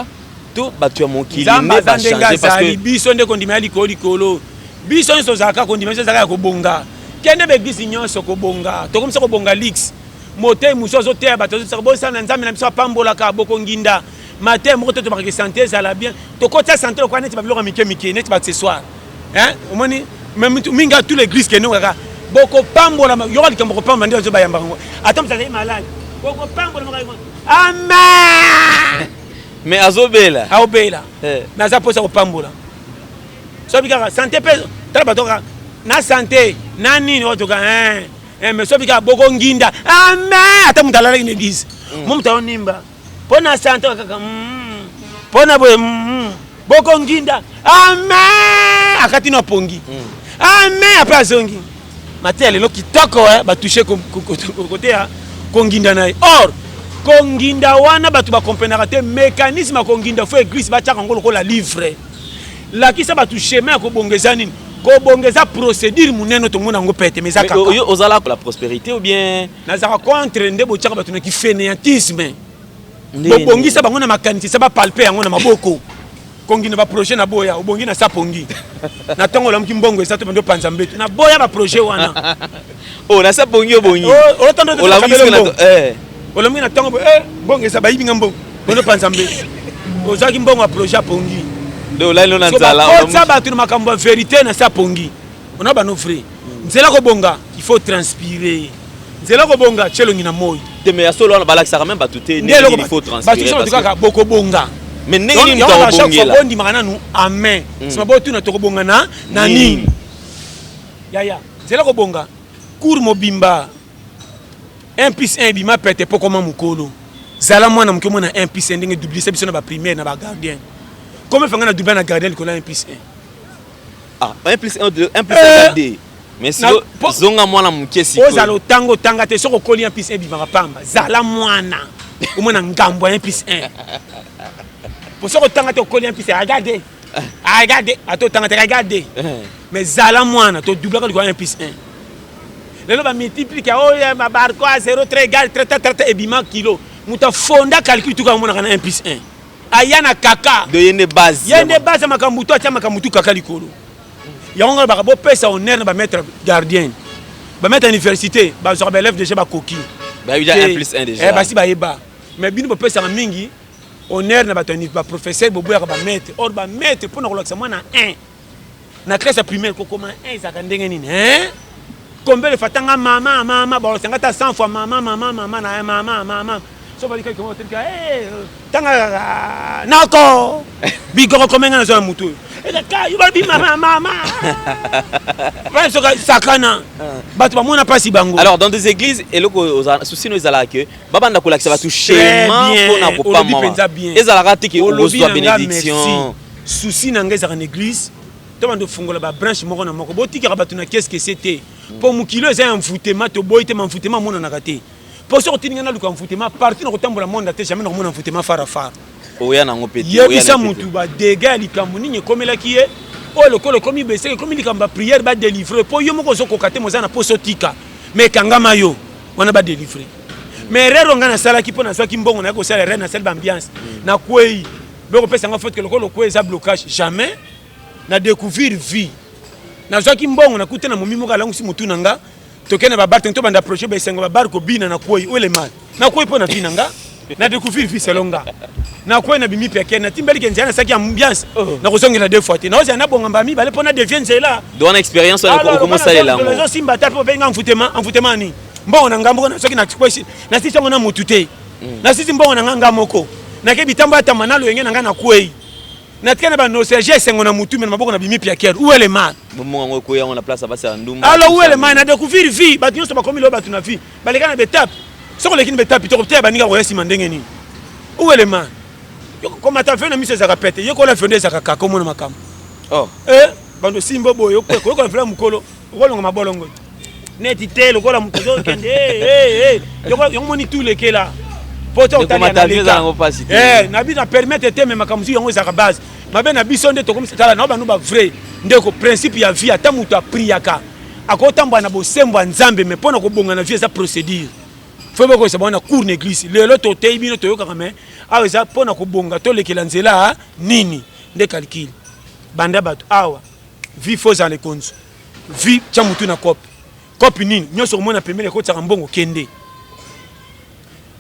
tout batu mon kili ne va changer parce que biso nde kondima likoli kolo. Biso nso zaka kondima zaka ko bonga. Kende be gisi nyonso ko bonga. To komisa ko bonga lix. Moté muso zo te ba to zo bo sana Nzambe na biso pambola ka boko nginda. Matin mo to to ba ke santé ça la bien. To ko ta santé ko neti ba biloko mike neti ba accessoire. Hein? Omoni même minga tous les églises que nous kaka. Boko pambola yo ka likambo ko pambola ndio zo ba yamba ngo. Atom ça est malade. Boko pambola ngo. Amen. Mais azobela. Aobela. Naza posa ko pambola. So bika santé pe tala batoka na santé nani ni otoka mais so bika boko nginda. Amen. Ata mutala la église. Mo mutaona nimba. Pona santé kaka pona boye boko nginda. Amen. Akati no pongi. Amen apa zongi. Matele lo kitoko ba toucher côté ya konginda na. Or konginda wana batu ba comprendre te mécanisme konginda fo église ba tchaka ngolo ko la livre la kisa batu chemin ko bongeza nini kobongeza procédure munene to mona ngo pete mais ça kaka yo ozala la prospérité ou bien nazaka contre nde bochaka batuna ki fainéantisme bobongisa bango na makanisi ça ba palper yango na maboko kongi na ba projet na boya obongi na sapongi na tongo la mkimbongo esa to bando panza mbeto na boya ba projet wana oh na sapongi obongi oh tando to la olambi na tongo bongo esa ba yibi ngambo bando panza mbeto ozaki mbongo a projet pongi de la lona nzala on ça ba tu makambo vérité na sapongi on a ba no frère nzela ko bonga il faut transpirer nzela ko bonga chelongi na moyi te mais solo na balak ça quand même ba tuté il faut transpirer parce que boko bonga mais nini mto bongela bondi magana nu amen sima bo tuna to ko bonga na nini ya nzela ko bonga cour mobimba 1+1 bima pete poko mamukolo zala mwana mke mwana 1+1 ndenge dublier biso na ba primaire na ba gardien comment fanga na doubler na gardien ko la 1+1 ah 1+1 1+1 D mais si zonga mwana mkesi ko ozalo tango tanga te soko koli 1+1 bima pamba zala mwana au moins ngambo 1+1 pour soko tanga te koli 1+1 regardez ato tanga te regardez mais zala mwana to doubler ko 1+1 lelo ba multiplier oh ya mabarko a 0,3 égale 30 et bima kilo muta fonda calcul tout ka mona kana 1+1 ayana kaka de yene base makambutu atia makambutu kaka likolo yango ba bo pesa honneur na ba maître gardien ba maître université ba zo ba élève déjà ba koki ba déjà 1+1 déjà ba si ba yeba mais bino bo pesa mingi honneur na ba toni ba professeur bo boya ba maître or ba maître pour na kolakisa mwana 1 na classe primaire ko comment 1 ça ndenge nini combien de fatanga mama ba sangata 100 fois mama na mama so ba dikay ko telka tanga nako bigoro komenga na zo mutu ka yuba bi mama ouais so sakana batu ba mona pasi bango. Alors dans des églises et loko souci no ezala que baba ndako la va toucher pour na ko pas mama ezala rate que ozo bénédiction souci na ngeza en église to bando fungola ba branche moko na moko botika batu na qu'est-ce que c'était pour mukilo eza envoûtement to boyite envoûtement mona na raté pour ça otinga na luka envoûtement partout na kotambola monde ate jamais na mona envoûtement fara oya na ngopeti yebisa mutu ba dégâts likambo nini komela kiye o lokolo komi bese komi likamba prière ba délivrer po yo moko zo kokate mozana poso tika mais kangama yo wana ba délivrer mais rero ngana sala ki pona so ki mbongo na ko sala rena sel ambiance na kwei beko pesa nga faute que lokolo kwei za blocage jamais na découvrir vie na zo ki mbongo na kutena momimo kala ngusi mutu nanga tokena ba bar to banda projet ba sengo ba bar ko bina na kwei o le mal na kwei pona bina nga na découvrir vie selonga na kwei na bimi peke na timbeli kenjana saki ambiance na kozongela deux fois na oza na bonga mbami bale pona devient là donne expérience on commence à aller là les simba tapo benga envoûtement ni mbongo na ngambo na soki na kwesi na sisi ngona mutute na sisi mbongo na nganga moko na ke bitambo atama na loyenge na ngana kwei na tkana ba no serge sengo na mutu mais maboko na bimi peke où est le mal mbongo ngo kwei on la place basi ya ndumba alors où est le mal na découvrir vie ba nyonso ba komi lo ba tuna vie bale kana betap soko lekini betap to kopte ba ninga ko yesi mandenge ni où est le mal comme tu as fait une mise à répéter, il y a quoi la fondée ça kaka comme on makam. Oh. Bando simbo boyo ko ko ko fela mukolo, ko longa mabolongo. Netité le ko la mukolo kende yo moni tout le kela. Poto otali na na bi na permettre te me makamuzi yo za base. Mabe na biso nde to comme ça na ba no ba vrai. Ndeko principe ya vie ata mutu a priaka. Akotamba na bosembo nzambe me pona ko bonga na vie sa procédure. Faut que ça bona cour l'église. Le loto te bino to yo kama awa eza pona kubonga to lekela nzela nini nde calcul banda bato awa vi faux dans les konzo vi chamutu na kopi nini nyoso mona pemele ko tsaka mbongo kende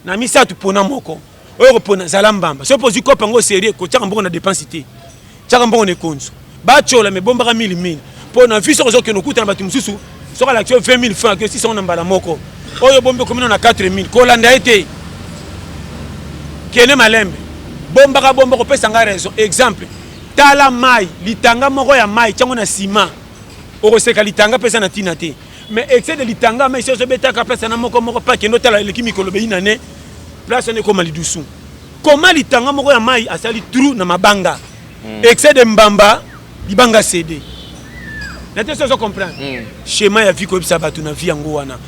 na misa tu pona moko oyo pona zala mbamba so pozi kopi ngo sérieux ko tsaka mbongo na dépensité tsaka mbongo ne konzo ba chola me bomba ka 1000 pona vi so ke no kuta na batu mususu so kala action 20 000 francs que 600 na mbala moko oyo bombe komina na 4 000 ko landa ete kene malembe bomba ko pesa nga raison exemple tala mai litanga moko ya mai chango na ciment okoseka litanga pesa na tina te mais excès de litanga mais so betaka pesa na moko pa kendo tala le kimikolo be inane place ne koma lidusu koma litanga moko ya mai asali trou na mabanga excès de mbamba libanga cd na te so comprendre schéma ya vie ko bisa batu na vie yango wana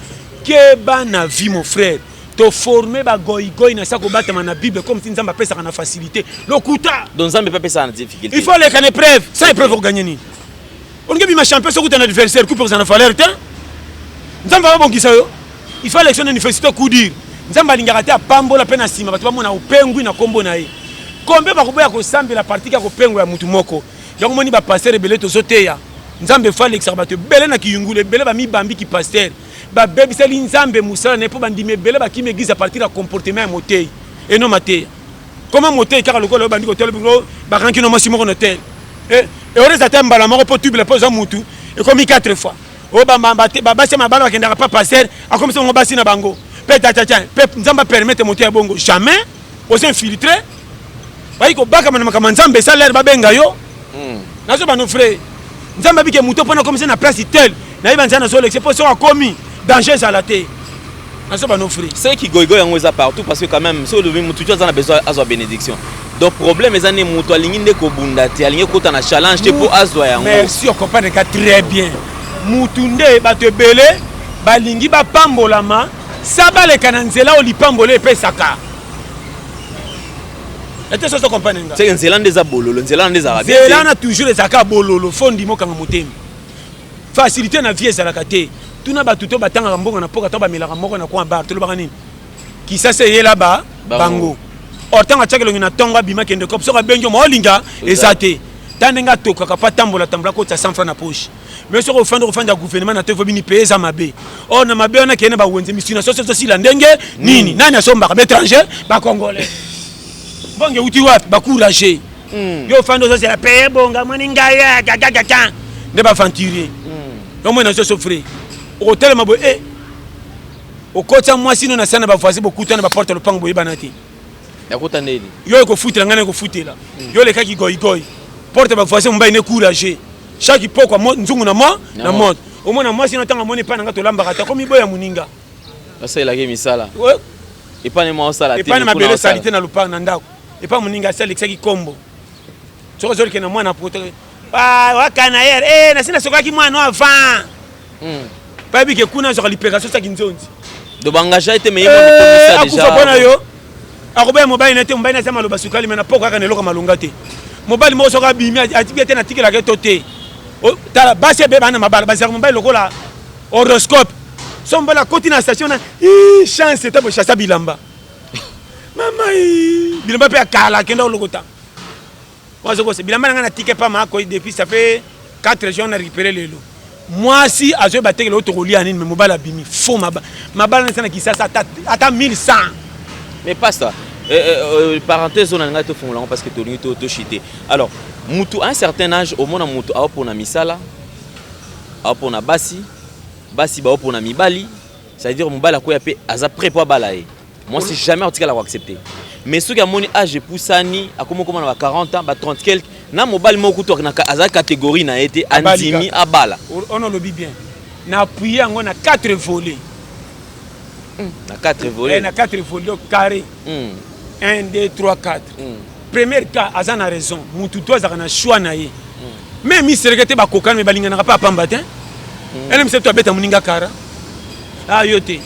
ke ba na vie mon frère to former ba goy na sa ko batama na Bible comme si nzamba pesa kana facilité lokuta donc nzamba pas pesa na difficulté il faut les kana preuve sans preuve pour gagner ni On a un champion, c'est un adversaire, coup pour un valeur. Nous avons bon qui ça. Il faut l'élection d'université coup dire. Nous avons l'ingaraté à Pambo la peine à Sima, parce que nous avons pengu na combo nae. Combien va couper à Kosambe la partie qui a pengu à Mutumoko. Donc on va passer rebelle to soteya. Nous avons fait l'exervateur. Belle na kiyungule, belle va mi bambi qui pasteur. Ba bébé c'est l'inzambe musala ne peut pas dire belle va qui me guise à partir du comportement à moté et non maté. Comment moté car le col bandi hotel bro, ba ranki no masimo en hôtel. Et on les attend la mort pour tuer les pose en mutu et comme 4 fois. Oh baba c'est ma balle qui n'aura pas passer à comme ça on bassi na bango. Peta tata, nzamba permettre monter à bongo jamais aux infiltrés. Ba iko baka mana nzambe salaire ba benga yo. Nazo ba no frère. Nzamba bike muto pona comme ça na place tel. Na iba nzana zo l'exposition a commis danger à la terre. Nazo ba no frère. C'est qui goigo yango eza partout parce que quand même so le mutu tu as besoin à bénédiction. Donc problème les années mutu alingi ndeko bunda te alingi kota na challenge te pour azwa yango. Merci on comprend que très bien. Mutu nde ba te belé balingi ba pambolama saba le kananzela olipambole pe saka. Est-ce que ça comprend nga? C'est nzela ndeza bololo, nzela ndeza arabe. Nzela na toujours les saka bololo fondi mo kanga motemi. Facilité na vie ezalaka te. Tuna batuto batanga mbongo na poka to ba melaka moko na kwa bar to lobaka nini. Ki ça c'est yela ba bango. Ortanga tshakelo na tonga bima kende kopso ka benjo mo linga ezate. Tandenga toka ka patambola tambola ko tsa 100 francs na poche. Mais sur refanda gouvernement na te vobini payer za mabe. Oh na mabe on a kene ba wenze misina so si la ndenge nini nani asomba ba étranger ba congolais. Bonge uti wapi ba courager. Yo fando so c'est la payer bonga moninga ya gaga ne ba venturier. Donc moi na so souffrir. Au hôtel mabo au côté moi sino na sana ba voisin beaucoup tana ba porte le pango boye banati. Ya kota neli. Yo ko foutre ngana ko foutela. Yo le kaki goy porte ba voisin mba ne courager. Chaque poko nzungu na mo na mode. Au moins na moi sino tanga moni pa na to lamba kata komi boya muninga. Ça il a gagné misala. Ouais. Et pas ne moi sala. Et pas na belle salité na lupa na ndako. Et pas muninga sel exaki combo. Soko zoli ke na mwana protéger. Ah wakana hier na sina soka ki mwana avant. Pas bi ke kuna sur l'opération ça kinzonzi. Do bangaja était meilleur pour ça déjà. Akufa bona yo. Akobe mobile nete mobile na sama lo basukali mena poko ka ne loka malunga te. Mobile mo soka bimi atibete na tikela ke toté. Tala base be bana mabala base mobile lokola horoscope. Somba la côté na station na chance te bo chassa bilamba. Mama bilamba pe akala kenda lokota. Moi je sais bilamba na ticket pas ma ko depuis ça fait 4 jours on a récupéré le lot. Moi si a je battre l'autre roli anine mais mobile abimi faux mabala na qui ça ata 1100. Mais pas ça. Parenthèse on a fait parce que tu chité. Alors mutu à un certain âge au monde mutu a pour na misala a pour na basi ba pour na mibali, ça veut dire mobala ko yape aza prêt pour balaye. Moi c'est jamais en tout cas la accepter. Mais ceux qui a mon âge poussani a comment na 40 ans, 30 quelques na mobile moko to na aza catégorie na été andimi abala. On le dit bien. Na appuyé on a 4 volets. Na 4 volets. Na 4 volets carré. 1 2 3 4. Premier cas azana raison. Mutu to azana na choix na ye. Même si regete ba kokana me balinga na pas pamba te. Elle me sait to beta muninga kara. Ah yote.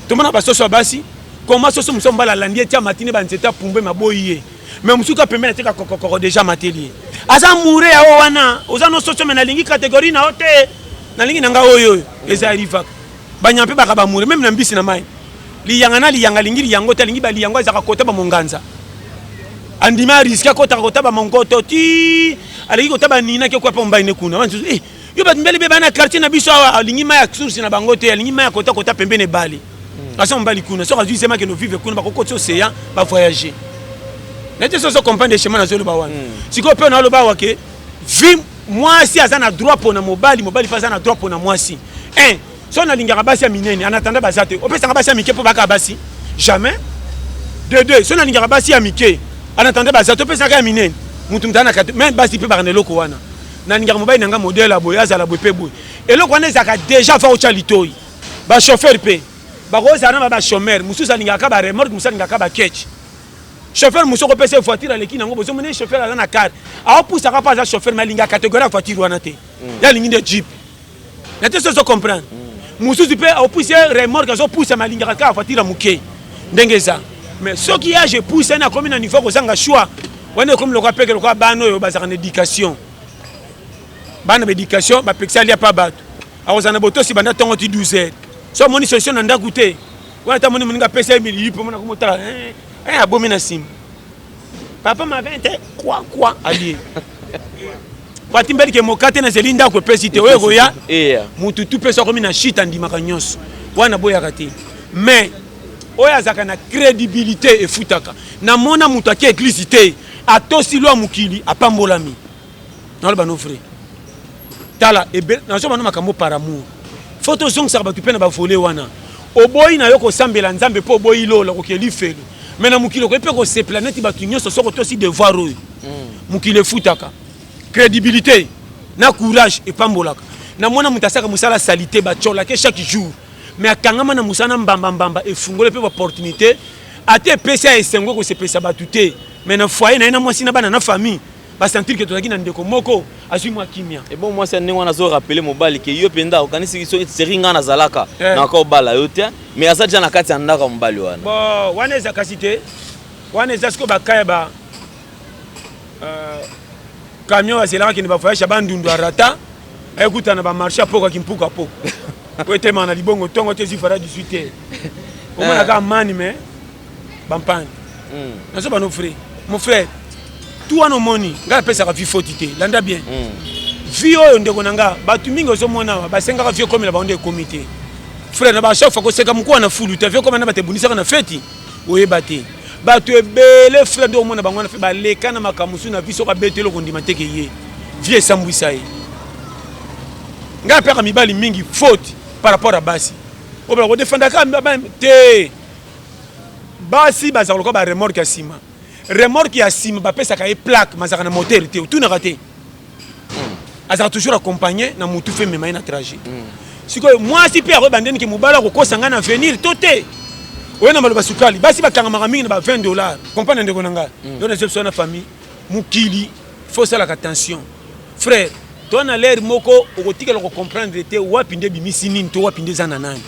To mona ba soso basi. Comment soso musomba la landie tia matine ba nzeta pumbe maboye. Mais musuka pembe na tika kokoko déjà matelier. Aza mouré a wana. Ozano soso mena lingi catégorie na hote. Na lingi nanga oyo. Eza rivak. Banyampe ba ka mouré même na mbisi na mai. Liyanga lingi liyango ta lingi ba liyango za kota ba monganza. Andima risque kota ba mongoto ti. Alingi kota ba nina ke kwa pomba ine kuna. Wantu yo ba mbele be bana quartier na biso alingi ma ya source na bangote alingi ma ya kota pembe ne bali. Asa mbali kuna so kazu sema ke no vivre kuna ba kokotso océan ba voyager. Nete so comprendre les chemins na zolo ba wana. Siko pe na lo ba wa ke vi moi si azana droit pour na mobali fa azana droit pour na moi si. So na lingaka basi ya minene en attendant bazate opesa basi ya mike po baka basi jamais de deux so na lingaka basi ya mike en attendant bazate opesa ka ya minene mutu mtana ka même basi pe barne loko wana na lingaka mobile nanga modèle aboya azala boye pe boye eloko wana ezaka déjà fa ocha litoi ba chauffeur pe ba roza na ba chômeur musu sa lingaka ba remorque musu lingaka ba ketch chauffeur musu ko pesa voiture aleki nango bozo mene chauffeur ala na car a poussa ka pas chauffeur ma lingaka catégorie voiture wana te ya lingi de jeep nete so comprendre mususu pe au pousser remorque zo pousser malinga ka voiture muke ndengeza mais ce qui a je pousse na comme na niveau ko zanga choix wana comme le rappel que le bano yo bazaka éducation bana éducation ba pexia lia pa bato akozana botosi banda tongo ti 12h so moni solution na ndako te wana ta moni moninga pesa emili po mona komotala abomi na nsima papa ma 20 quoi allié watimbeli ke mokate na zeli ndako epesi te oyo koya mutu tu pesa komi na shit andimaka nyonso wana boyaka te mais oyo azalaka na crédibilité efutaka namona mutu aki église te atosi lo ya mokili apambolami naloba no vrai tala nazomana makambo par amour fo tozongisaka bato mpe na bavole wana oboyi na yo kosambela nzambe mpo oboyi lola kokeli felo me na mokili okoki mpe kosepela neti bato nyonso soko tosi devoir oyo mokili efutaka crédibilité na courage epambolaka namona moto asaka mosala salité batiolake chaque jour mais akangama na mosala na mbambambamba efungoli mpe baopportunité ate epesi ya esengo kosepelisa bato te mais na foyer na ye na mwasi na bana na famille basentir ke tozalaki na ndeko moko azwi mwa kimia bon mwasi ndenge wana azorapele mobali ke yo mpenza okanisi seri nga nazalaka naka obala yo te mais aza deja na kati ya ndako ya mobali wana bon wana eza kasi te wana eza sikoyo bakaya ba camion azelaka kende bavoyage bandundu arata ekutana bamarché apokaki mpuka poko po etemaka na libongo ntongo te ezwi fara 18h omonaka amani me bampani nazoba no frère mon frère tout wana omoni ngai apesaka vie foti te landa bien vie oyo ndeko na nga bato mingi ozomona awa basengaka vie komela bango nde ekomi te frère na bachaque fois koseka mokuwa na fulu te vie komela na bato ebunisaka na feti oyeba te bato ebele frère nde omona bango wana fe baleka na makambo mosusu na vie soko abete eloko ndima teke ye vie esambwisa ye ngai apeka mibali mingi faute par rapport à basi obala kodefendaka te basi bazaka lokola baremorke ya nsima remorque ya nsima bapesaka ye plaque mazaka na moteur te otunaka te azaka toujours accompagné na mutu fe mema ye na trajet sikoyo mwasi mpe akoyeba ndeni ke mobali akokosa ngai na avenir to te oye na maloba sukali basi bakangamaka mingi na ba $20 comprendre ndeko na ngai yo na biso na famille mokili faut osalaka attention frère to na lere moko okotikela kocomprendre te wapi nde bimisi nini to wapi nde eza na nani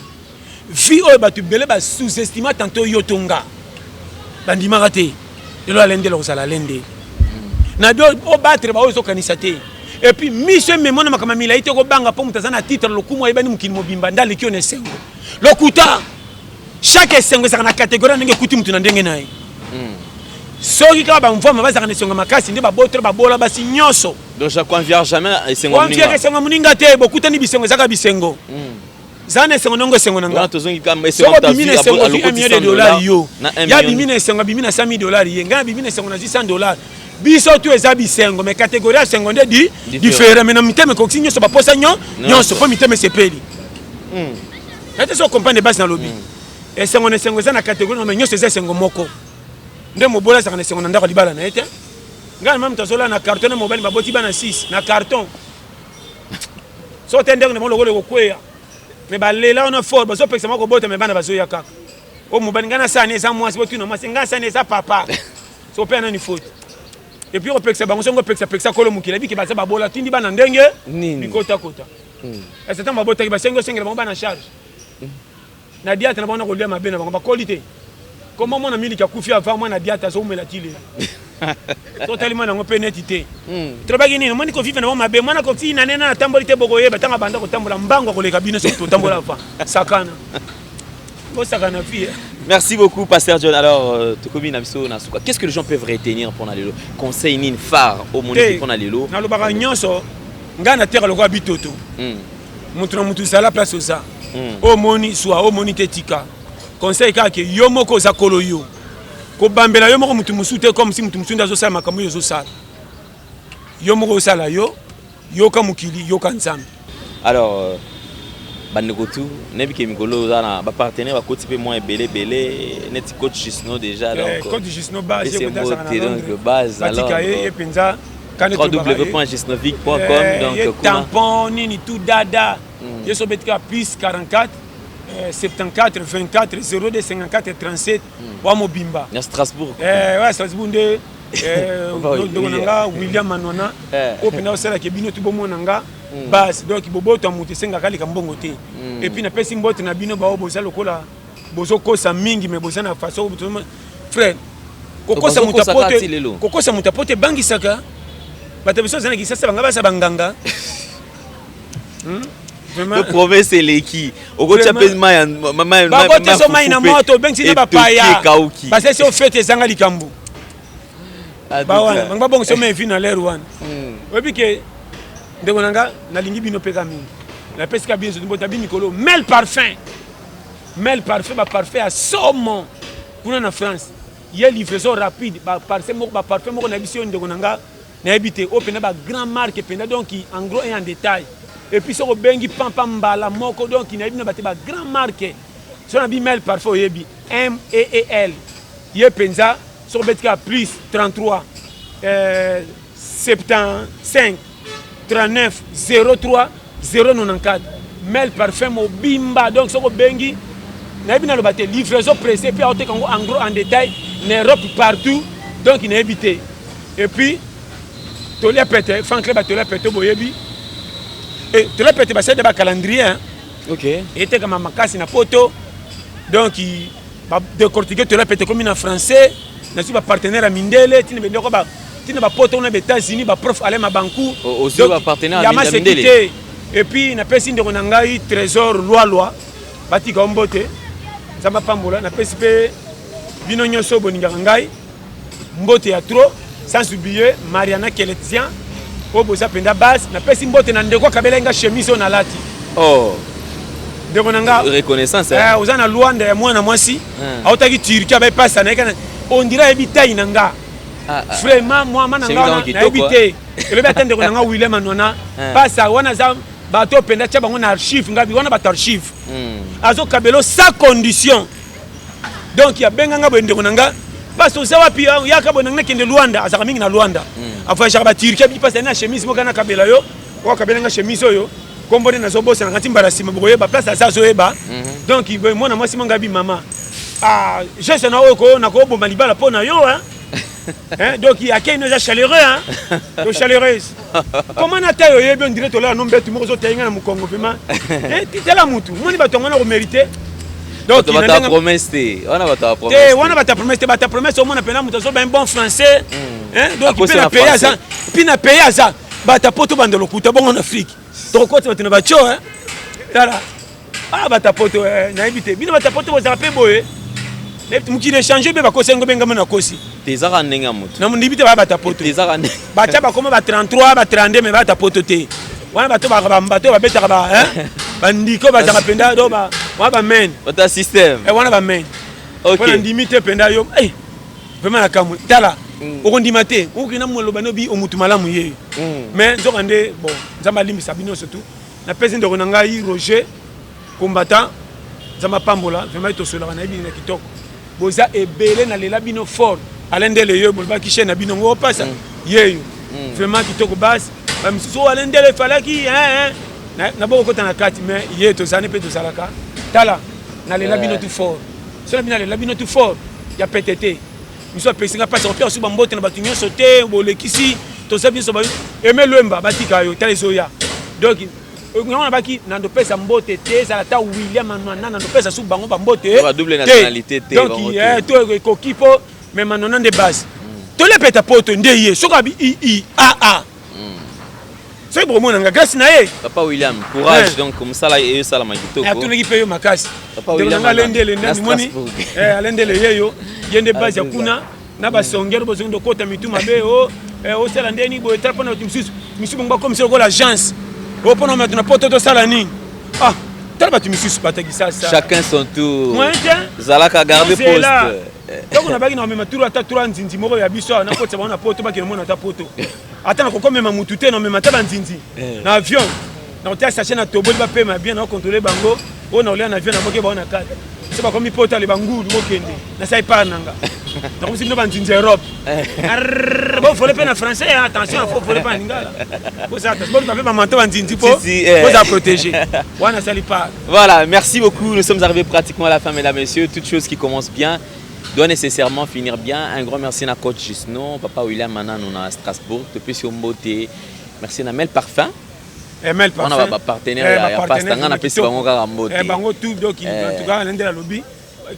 vie oyo bato ebele basous-estima tanto yo to nga bandimaka te lelo alendela kozala alende na bio obattre baoyo ezokanisa te et puis miso ememona makambo ya milai te kobanga mpo moto aza na titre lokumu ayebani mokili mobimba nde aleki yo na esengo lokuta chaque esengo ezaka na catégorie ndenge ekuti motu na ndenge na ye soki kaka bamvwama bazaka na esengo makasi nde babotere babola basi nyonso donc je conviens jamais esengo moninga conviens esengo moninga te bokutani bisengo ezaka bisengo zana esengo nongo esengo na nga soko bimi na esengo ozwi $1 million yo ya bimi na esengo bimi na $100,000 ye ngai na bimi na esengo nazwi $100 biso tu eza bisengo mais catégorie ya esengo nde différent mais na mitema ekoki nyonso baposa nyonso mpo mitema esepeli ete so comprendre basi na lobi esengo na esengo eza na catégorie mais nyonso eza esengo moko nde mobola azaka na esengo na ndako libala na ye te ngai na mami tozola na carton na mobali baboti bana 6 na carton so te ndenge na mo lokolo ekokweya mais balela wana fort bazopekisa moko bota me bana bazoya kaka o mobali ngai nasani eza mwasi botuna mwasi ngai nasani eza papa so mpe nani faute et puis opekisa bango songo pekisa kolo mokili ebiki baza babola tindi bana ndenge bikotakota ese ntango babotaki basengi osengela bango bana charge na diate na bango na kolia mabe na bango bakoli te koma mwana miliki akufi avant mwana diate azomela ti lela totali mwana yango mpe neti te tolobaki nini omoni kovive na bango mabe mwana kofi na nena natamboli te bokoyeba ntango abanda kotambola mbango akoleka bino soki totambola avant sakana osakana fie. Merci beaucoup, Pasteur John. Alors, qu'est-ce que les gens peuvent retenir pour Nalelo? Conseil nini phare au monde pour Nalelo? Nalobaka nyonso ngana terre lokwa bitoto. Mutu na mutu sala place oza. O moni soit o moni tetika. Conseil kaka yo moko za kolo yo. Ko bambela yo moko mutu musute comme si mutu musunda zo sala makambo yo zo sala. Yo moko sala yo ka mukili yo ka nzambe. Alors Bandekotu, nebi ke mikolo na ba partenaire ba coach pe moins belé net coach Gisno déjà donc coach Gisno base c'est donc base alors www.gisnovic.com donc tampon nini tout dada yeso betika plus 44 74 24 02 54 37 wa mobimba na Strasbourg ouais Strasbourg nde donanga William Manona ko pena osala ke bino tubomona nga base donc boboto mutu senga kali kambongo te et puis na pesi mbote na bino ba oboza lokola bozo kosa mingi me boza na façon frère kokosa mutu apote bangi saka bata biso zana kisasa banga basa banganga Le province c'est l'équipe. Au côté de maman. Bah côté so mai na moto, ben si ba paya. Parce que si on fait tes angali kambu. Bah ouais, manga bon so mai fi na l'air one. Obi ke ndeko nanga na lingi bino peka mingi. La pesca bien so mbota bi Nicolo, mel parfum. Mel parfum ba parfum à saumon. Kuna na France. Il y a livraison rapide ba parfum moko na biso ndeko nanga na habité au pena ba grand marque pena donc en gros et en détail. Et puis sur bengi pampamba moko donc il na ba grand marque. Sur na bi mel parfum yebi M E L. Ye penza sur betka plus 33 75 39 03 094 mel parfum mobimba donc sur bengi na bi na lo baté livraison pressée puis en gros en détail en Europe partout donc il n'a évité et puis to les pété fan club to les pété boyebi et to les pété ba c'est de ba calendrier hein. OK et était comme makasi na poto donc il va décortiquer to les pété comme en français na suis pas partenaire à Mindele tine be ndoko ba tine ba poto na États-Unis ba prof ale mabanku aussi ba partenaire à Mindele et puis na pesi ndeko na ngai trésor loi batika ombote zamba pambola na pesi pe bino nyonso boninga ngai mbote ya trop sans oublier Mariana Keletian o boza penda base na pesi mbote na ndeko kabelenga chemise on alati ndeko nanga reconnaissance ozana Luanda ya mwana mwasi autaki Turquie ba passa na kana on dirait ebitayi nanga vraiment moi mananga na ebité elobi atende ko nanga William Anona passa wana za bato penda tcha bango na archive ngabi wana bato archive azo kabelo sans condition donc ya benganga bo ndeko nanga parce que ça va pia ya ka bonanga kende Luanda azaka mingi na Luanda afa shaka ba Turquie bi passa na chemise mo kana kabela yo ko kabela nga chemise yo kombone na zo bossa na katimba la sima boye ba place ça zo eba donc il moi na moi si ngabi mama je sais na ko na ko bo malibala pona yo hein donc il y a quelqu'un de chaleureux hein de chaleureuse comment na tayo yebi on dirait to là non betu mo zo tayenga na mukongo vraiment tela mutu moni batonga na ko mériter donc il a promesse on a ta promesse on a ta promesse au moins pena mutu zo ben bon français hein donc il peut payer ça puis na payer ça bata poto bande lokuta bon en Afrique to ko tu ba cho hein tala bata poto na éviter bino bata poto bo za pe boye muki échanger be ba ko sengo benga na kosi tezaka ndenga mutu na mundibite ba bata poto tezaka ndenga ba cha ba koma ba 33 ba 32 me bata poto te wana bato ba bato ba beta ba hein bandiko ba za penda do ba wa ba men ota system wana ba men OK wana ndimite penda yo vraiment na kamu tala o ndimate o kina mo lobano bi o mutu malamu ye mais nzoka nde bon nzamba limbi sabino surtout na pesi ndoko na ngai Roger combattant nzamba pambola vraiment to sola na bi na kitoko boza ebele na lela bino fort alendele yo bolba ki chaîne na bino ngo passa yeyo vraiment kitoko base ba misusu alendele falaki na boko kota na kati mais ye to zane pe to salaka tala na lela bino tout fort so na bina lela bino tout fort ya PTT miso pesinga passa opia su bambote na batunyo sauter bolekisi to sabi so ba emelwemba batika yo tala zoya donc on baki nando pesa mbote te ça ta William Anwana nando pesa su bango ba mbote ba double nationalité te donc to ko kipo mais manona de base to le peta poto ndeye soka bi c'est bon mon nga grâce na ye papa William courage donc comme ça là et ça la makitoko tout le qui paye makasi papa William alendele ndani moni alendele yeyo yende base kuna na ba songero bozo ndo kota mitu mabe o sala ndeni bo etrapo na misusu ngba comme c'est l'agence au point où maintenant poto to sala nini tala batu misusu bataki sasa chacun son tour zalaka garder poste donc na baki na mema tour ata 3 nzinzi moko ya biso na kotsa bana poto baki na mona ta poto ata na koko mema mutu te na mema ta banzinzi na avion na hotel station na toboli ba pema bien na contrôler bango on a na avion na boke ba na kata c'est pas comme poto le bangulu bokende na sai par nanga na comme si no banzinzi Europe bon faut le peine en français attention faut le pas lingala faut ça parce que tu vas manteau banzinzi pour faut protéger wana sali pas. Voilà, merci beaucoup, nous sommes arrivés pratiquement à la fin mesdames et messieurs, toute chose qui commence bien doit nécessairement finir bien. Un grand merci à coach Gisnon, papa William Manan à Strasbourg, depuis sur Mboté. Merci à Mel Parfum. Mel Parfum. On a un partenaire, il y a pas Stanga, on a plus Bango Mboté. Bango tout donc en tout cas l'un de la lobby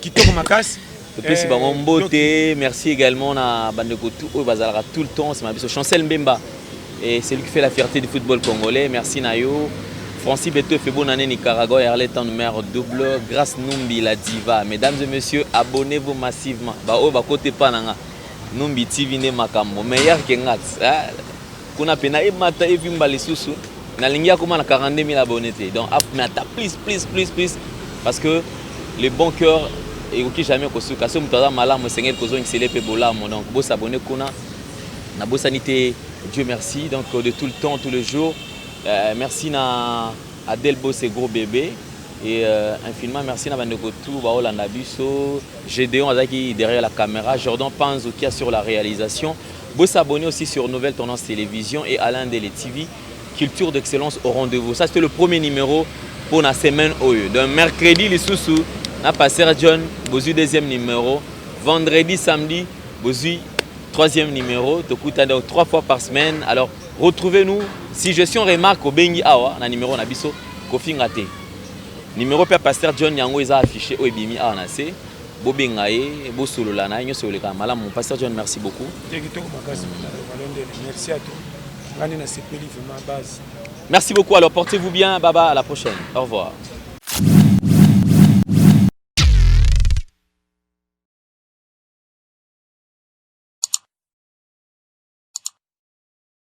qui tombe ma casse. Depuis c'est Bango Mboté. Merci également à Bandeko tout bazalera tout le temps, c'est ma biso Chancel Mbemba et c'est lui qui fait la fierté du football congolais. Merci Nayo. Francis Beto fait bonne année Nicaragua et Arlette en numéro double. Grâce Numbi la diva. Mesdames et messieurs, abonnez-vous massivement. Côté Pananga. Numbi TV ne makambo. Meilleur que Ngat. Kuna pena e mata e vimba lisusu. Na lingia kuma na 42 000 abonnés. Donc, please. Parce que le bon cœur et qui jamais kosuka. Si mutaza malamu sengel kozo ngiselepe bolamo. Donc, vous abonnez kuna. Na bosanité. Dieu merci. Donc, de tout le temps, tous les jours. Merci à Delbo, c'est gros bébé. Et infiniment merci à Bandeko Tou, Baolanda Bisso, Gédéon Azaki derrière la caméra, Jordan Panzo qui est sur la réalisation. Vous s'abonner aussi sur Nouvelle Tendance Télévision et Alain Dele TV, Culture d'excellence au rendez-vous. Ça c'était le premier numéro pour la semaine OE. Donc mercredi, les sous-sous, na passé John, vous deuxième numéro. Vendredi, samedi, vous troisième numéro. Donc 3 fois par semaine. Alors retrouvez-nous. Si je suis en remarque au Bengi Awa, na numéro na biso, Kofi Ngate. Numéro Père Pasteur John Yango est affiché au Ebimi Awa na se. Bo bengaye, bo solo la na, nyo le kamala. Mon Pasteur John, merci beaucoup. Merci à toi. Merci beaucoup. Alors portez-vous bien. Baba, à la prochaine. Au revoir.